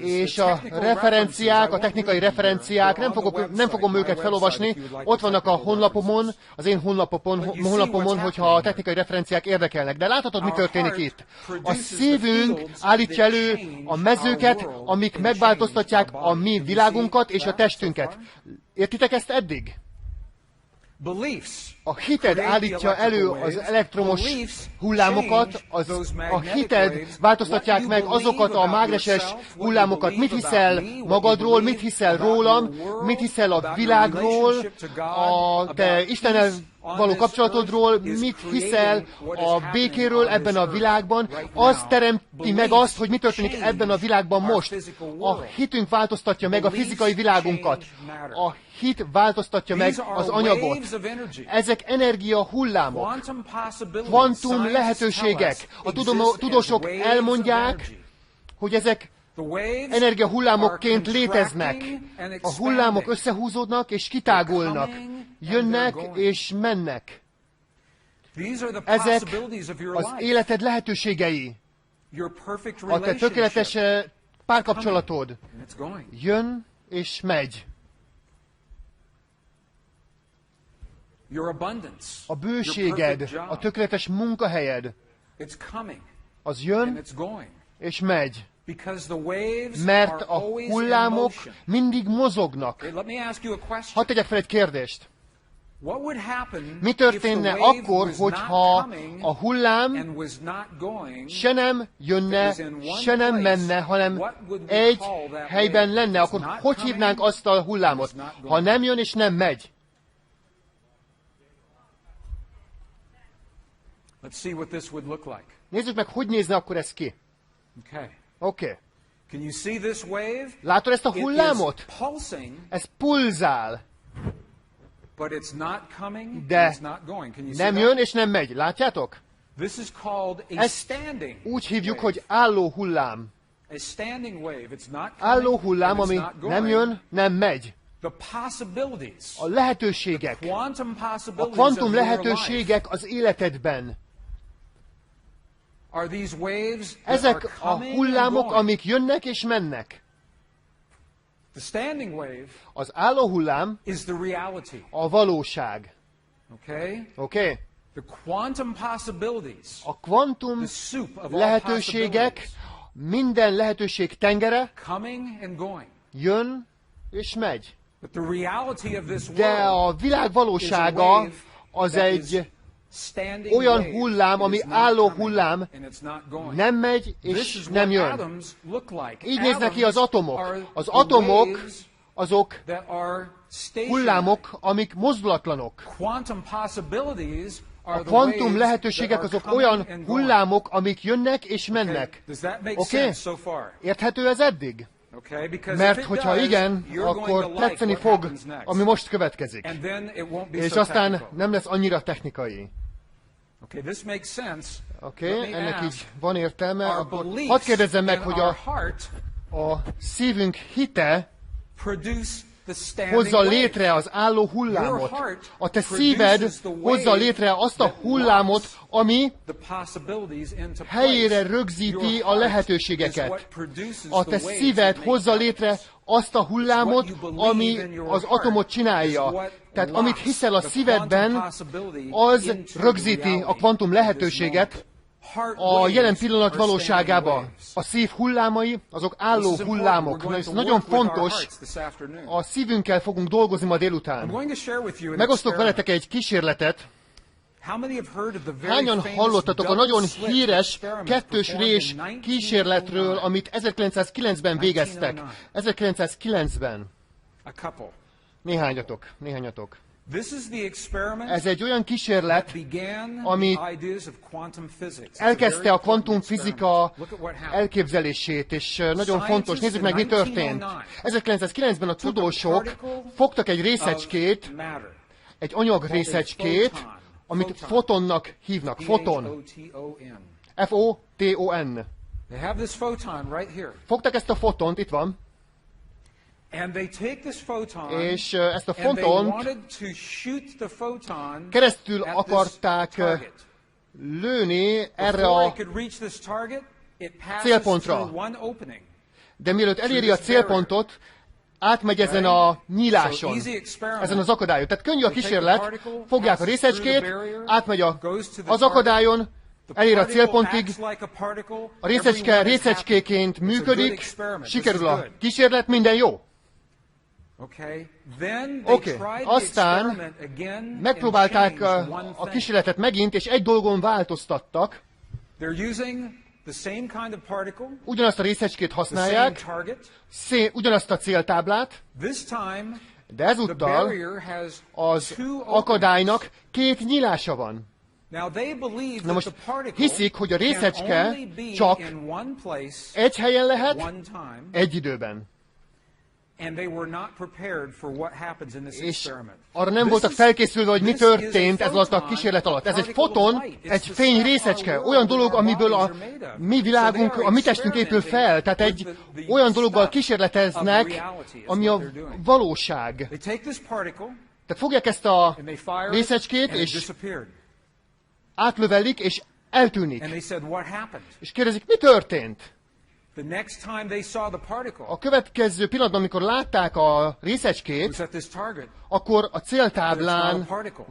És a referenciák, a technikai referenciák, nem fogom őket felolvasni, ott vannak a honlapomon, az én honlapomon, hogyha a technikai referenciák érdekelnek. De láthatod, mi történik itt? A szívünk állítja elő a mezőket, amik megváltoztatják a mi világunkat és a testünket. Értitek ezt eddig? A hited állítja elő az elektromos hullámokat, a hited változtatják meg azokat a mágneses hullámokat. Mit hiszel magadról, mit hiszel rólam, mit hiszel a világról, a te Istennel való kapcsolatodról, mit hiszel a békéről ebben a világban, az teremti meg azt, hogy mi történik ebben a világban most. A hitünk változtatja meg a fizikai világunkat. A hit változtatja meg az anyagot. Ezek energia hullámok, kvantum lehetőségek. A tudósok elmondják, hogy ezek energiahullámokként léteznek. A hullámok összehúzódnak és kitágulnak. Jönnek és mennek. Ezek az életed lehetőségei. A te tökéletes párkapcsolatod jön és megy. A bőséged, a tökéletes munkahelyed, az jön és megy. Mert a hullámok mindig mozognak. Hadd tegyek fel egy kérdést. Mi történne akkor, hogyha a hullám se nem jönne, se nem menne, hanem egy helyben lenne? Akkor hogy hívnánk azt a hullámot, ha nem jön és nem megy? Nézzük meg, hogy nézne akkor ez ki. Oké. Látod ezt a hullámot? Ez pulzál. De nem jön és nem megy. Látjátok? Ezt úgy hívjuk, hogy álló hullám. Álló hullám, ami nem jön, nem megy. A lehetőségek, a kvantum lehetőségek az életedben. Ezek a hullámok, amik jönnek és mennek. Az álló hullám a valóság. Oké? A kvantum lehetőségek, minden lehetőség tengere jön és megy. De a világ valósága az egy olyan hullám, ami álló hullám, nem megy és nem jön. Így néznek ki az atomok. Az atomok azok hullámok, amik mozdulatlanok. A kvantum lehetőségek azok olyan hullámok, amik jönnek és mennek. Oké? Érthető ez eddig? Mert hogyha igen, akkor tetszeni fog, ami most következik. És aztán nem lesz annyira technikai. Oké, ennek így van értelme. Akkor hadd kérdezzem meg, hogy a szívünk hite hozza létre az álló hullámot. A te szíved hozza létre azt a hullámot, ami helyére rögzíti a lehetőségeket. A te szíved hozza létre azt a hullámot, ami az atomot csinálja. Tehát amit hiszel a szívedben, az rögzíti a kvantum lehetőséget a jelen pillanat valóságába. A szív hullámai, azok álló hullámok. Ez nagyon fontos, a szívünkkel fogunk dolgozni ma délután. Megosztok veletek egy kísérletet. Hányan hallottatok a nagyon híres kettős rés kísérletről, amit 1909-ben végeztek? 1909-ben. Néhányatok. Ez egy olyan kísérlet, ami elkezdte a kvantumfizika elképzelését, és nagyon fontos. Nézzük meg, mi történt. 1909-ben a tudósok fogtak egy részecskét, egy anyag részecskét, amit fotonnak hívnak. Foton. F-O-T-O-N. Fogtak ezt a fotont, itt van. És ezt a fotont keresztül akarták lőni erre a célpontra. De mielőtt eléri a célpontot, átmegy ezen a nyíláson, ezen az akadályon. Tehát könnyű a kísérlet, fogják a részecskét, átmegy az akadályon, elér a célpontig, a részecske részecskéként működik, sikerül a kísérlet, minden jó. Oké, aztán megpróbálták a kísérletet megint, és egy dolgon változtattak. Ugyanazt a részecskét használják, ugyanazt a céltáblát, de ezúttal az akadálynak két nyílása van. Na most hiszik, hogy a részecske csak egy helyen lehet, egy időben. És arra nem voltak felkészülve, hogy mi történt ez alatt a kísérlet alatt. Ez egy foton, egy fény részecske, olyan dolog, amiből a mi világunk, a mi testünk épül fel. Tehát egy olyan dologgal kísérleteznek, ami a valóság. Tehát fogják ezt a részecskét, és átlövelik, és eltűnik. And they said, what happened? És kérdezik, mi történt? The next time they saw the particle, A következő pillanatban, amikor látták a it részecskét, was at this target. akkor a céltáblán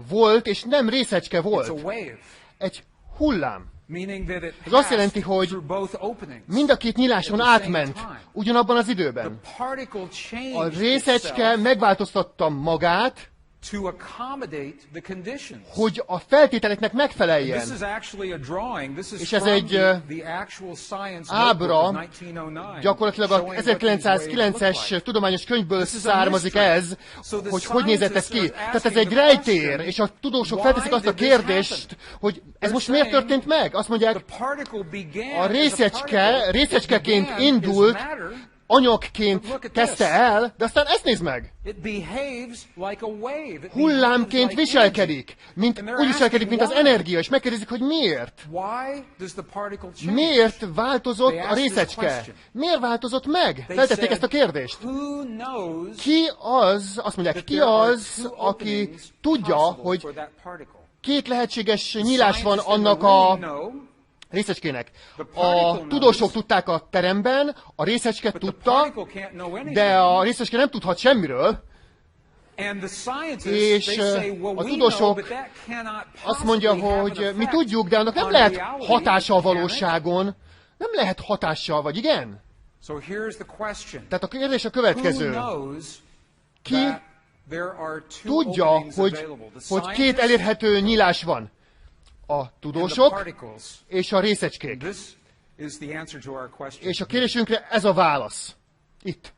volt, és nem részecske It's a volt. wave, Egy hullám. meaning that it Ez azt jelenti, passed hogy through both openings. mind a két nyíláson átment, ugyanabban az időben. The particle A changed részecske itself megváltoztatta magát, to accommodate the conditions. hogy a feltételeknek This megfeleljen. is actually a drawing. This is És ez from egy the actual science ábra, notebook of 1909, gyakorlatilag a showing what these waves look 1909-es like. tudományos könyvből This is a származik mystery. ez, So the hogy hogy nézett ez ki. scientists are Tehát ez egy asking the rejtér, question, és a tudósok why felteszik azt a did this kérdést, hogy ez They're most miért saying történt meg? Azt mondják, The particle began a as a particle. részecskeként It began indult, as matter. anyagként kezdte el, de aztán ezt nézd meg! It behaves like a wave. It Hullámként behaves like viselkedik, energy. And they're úgy viselkedik, mint az asking why. energia, és megkérdezik, hogy miért? Why does the particle change? Miért változott They a asked this részecske? question. Miért változott meg? They Feltették said, ezt a kérdést. Who knows Ki az, azt mondják, that ki there are az, two aki openings tudja, possible hogy for that particle? két lehetséges nyílás van Scientists in annak the a room know, részecskének. The particle A tudósok knows, tudták a teremben, a részecske but the tudta, particle can't know anything. de a részecske nem tudhat semmiről, And the scientists, és they say, well, a we tudósok know, but that cannot azt mondja, possibly have hogy an mi effect tudjuk, de annak nem on lehet reality, hatása a can it? valóságon. Nem lehet hatással, vagy igen? So here's the question. Tehát a kérdés a Who következő. knows Ki that there are two tudja, openings hogy available? The két scientists elérhető nyílás van? A and the tudósok particles. és a részecskék. This is the answer to our question. És a kérdésünkre ez a válasz. Itt.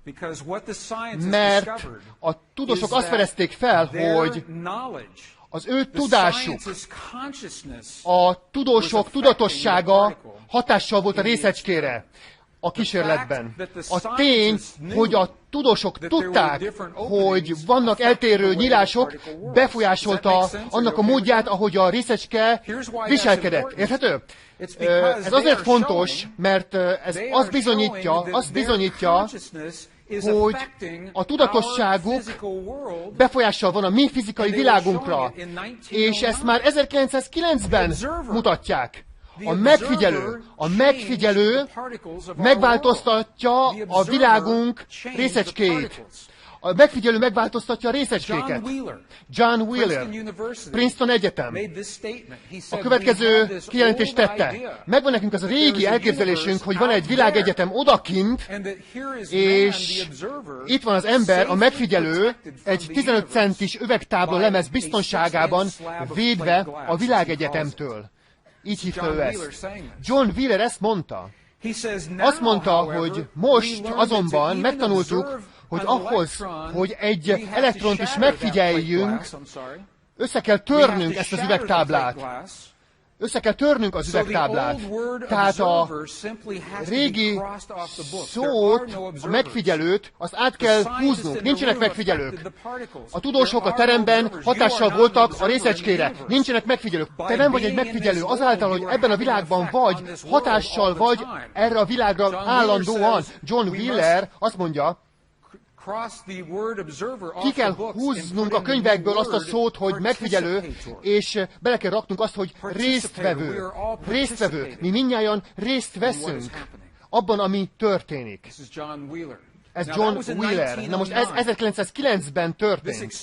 Because what the scientists Mert discovered a tudósok is azt that fedezték fel, their hogy knowledge, az ő the tudásuk, scientists' consciousness a tudósok tudatossága hatással volt a részecskére a kísérletben. A tény, hogy a tudósok tudták, hogy vannak eltérő nyílások, befolyásolta annak a módját, ahogy a részecske viselkedett. Érthető? Ez azért fontos, mert ez azt bizonyítja, hogy a tudatosságuk befolyással van a mi fizikai világunkra, és ezt már 1909-ben mutatják. A megfigyelő megváltoztatja a világunk részecskéit. A megfigyelő megváltoztatja a részecskéket. John Wheeler, Princeton Egyetem a következő kijelentést tette. Megvan nekünk az a régi elképzelésünk, hogy van egy világegyetem odakint, és itt van az ember, a megfigyelő, egy 15 centis üvegtábla lemez biztonságában védve a világegyetemtől. Így hívta ő ezt. John Wheeler ezt mondta. Azt mondta, hogy most azonban megtanultuk, hogy ahhoz, hogy egy elektront is megfigyeljünk, össze kell törnünk ezt az üvegtáblát. Össze kell törnünk az üvegtáblát. Tehát a régi szót, a megfigyelőt, azt át kell húznunk. Nincsenek megfigyelők. A tudósok a teremben hatással voltak a részecskére. Nincsenek megfigyelők. Te nem vagy egy megfigyelő. Azáltal, hogy ebben a világban vagy, hatással vagy erre a világra állandóan. John Wheeler azt mondja, ki kell húznunk a könyvekből azt a szót, hogy megfigyelő, és bele kell raknunk azt, hogy résztvevő. Résztvevő. Mi mindnyájan részt veszünk abban, ami történik. Ez John Wheeler. Na most ez 1909-ben történt.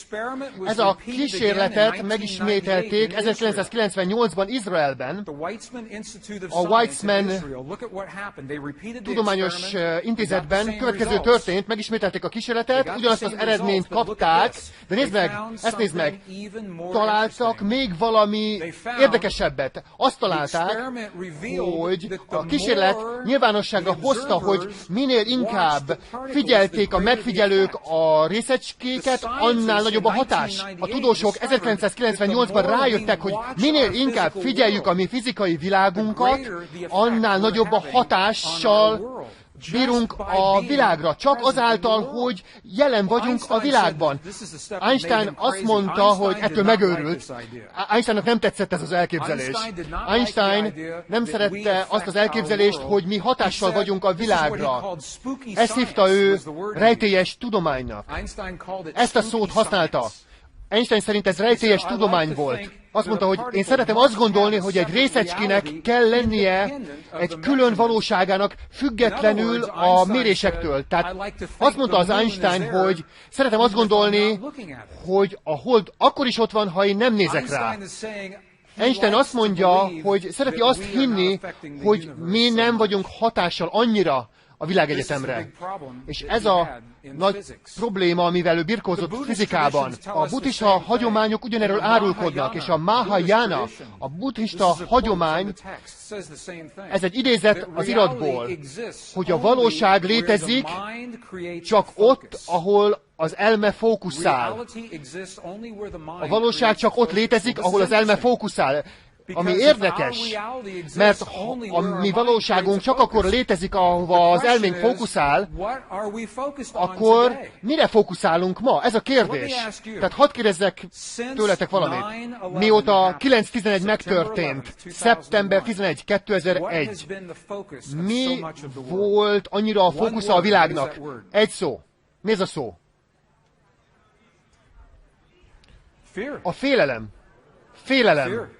Ez a kísérletet megismételték 1998-ban Izraelben. A Weizmann tudományos intézetben következő történt, megismételték a kísérletet, ugyanazt az eredményt kapták, de nézd meg, ezt nézd meg, találtak még valami érdekesebbet. Azt találták, hogy a kísérlet nyilvánosságra hozta, hogy minél inkább figyelték a megfigyelők a részecskéket, annál nagyobb a hatás. A tudósok 1998-ban rájöttek, hogy minél inkább figyeljük a mi fizikai világunkat, annál nagyobb a hatással bírunk a világra. Csak azáltal, hogy jelen vagyunk a világban. Einstein azt mondta, hogy ettől megőrült. Einsteinnak nem tetszett ez az elképzelés. Einstein nem szerette azt az elképzelést, hogy mi hatással vagyunk a világra. Ezt hívta ő rejtélyes tudománynak. Ezt a szót használta. Einstein szerint ez rejtélyes tudomány volt. Azt mondta, hogy én szeretem azt gondolni, hogy egy részecskének kell lennie egy külön valóságának függetlenül a mérésektől. Tehát azt mondta az Einstein, hogy szeretem azt gondolni, hogy a hold akkor is ott van, ha én nem nézek rá. Einstein azt mondja, hogy szereti azt hinni, hogy mi nem vagyunk hatással annyira a világegyetemre. És ez a nagy probléma, amivel ő birkózott fizikában. A buddhista hagyományok ugyanerről árulkodnak, és a Mahayana, a buddhista hagyomány, ez egy idézet az iratból, hogy a valóság létezik csak ott, ahol az elme fókuszál. A valóság csak ott létezik, ahol az elme fókuszál. Ami érdekes, mert a mi valóságunk csak akkor létezik, ahova az elménk fókuszál, akkor mire fókuszálunk ma? Ez a kérdés. Tehát hadd kérdezzek tőletek valamit. Mióta 9/11 megtörtént, szeptember 11, 2001, mi volt annyira a fókusza a világnak? Egy szó. Mi ez a szó? A félelem. Félelem.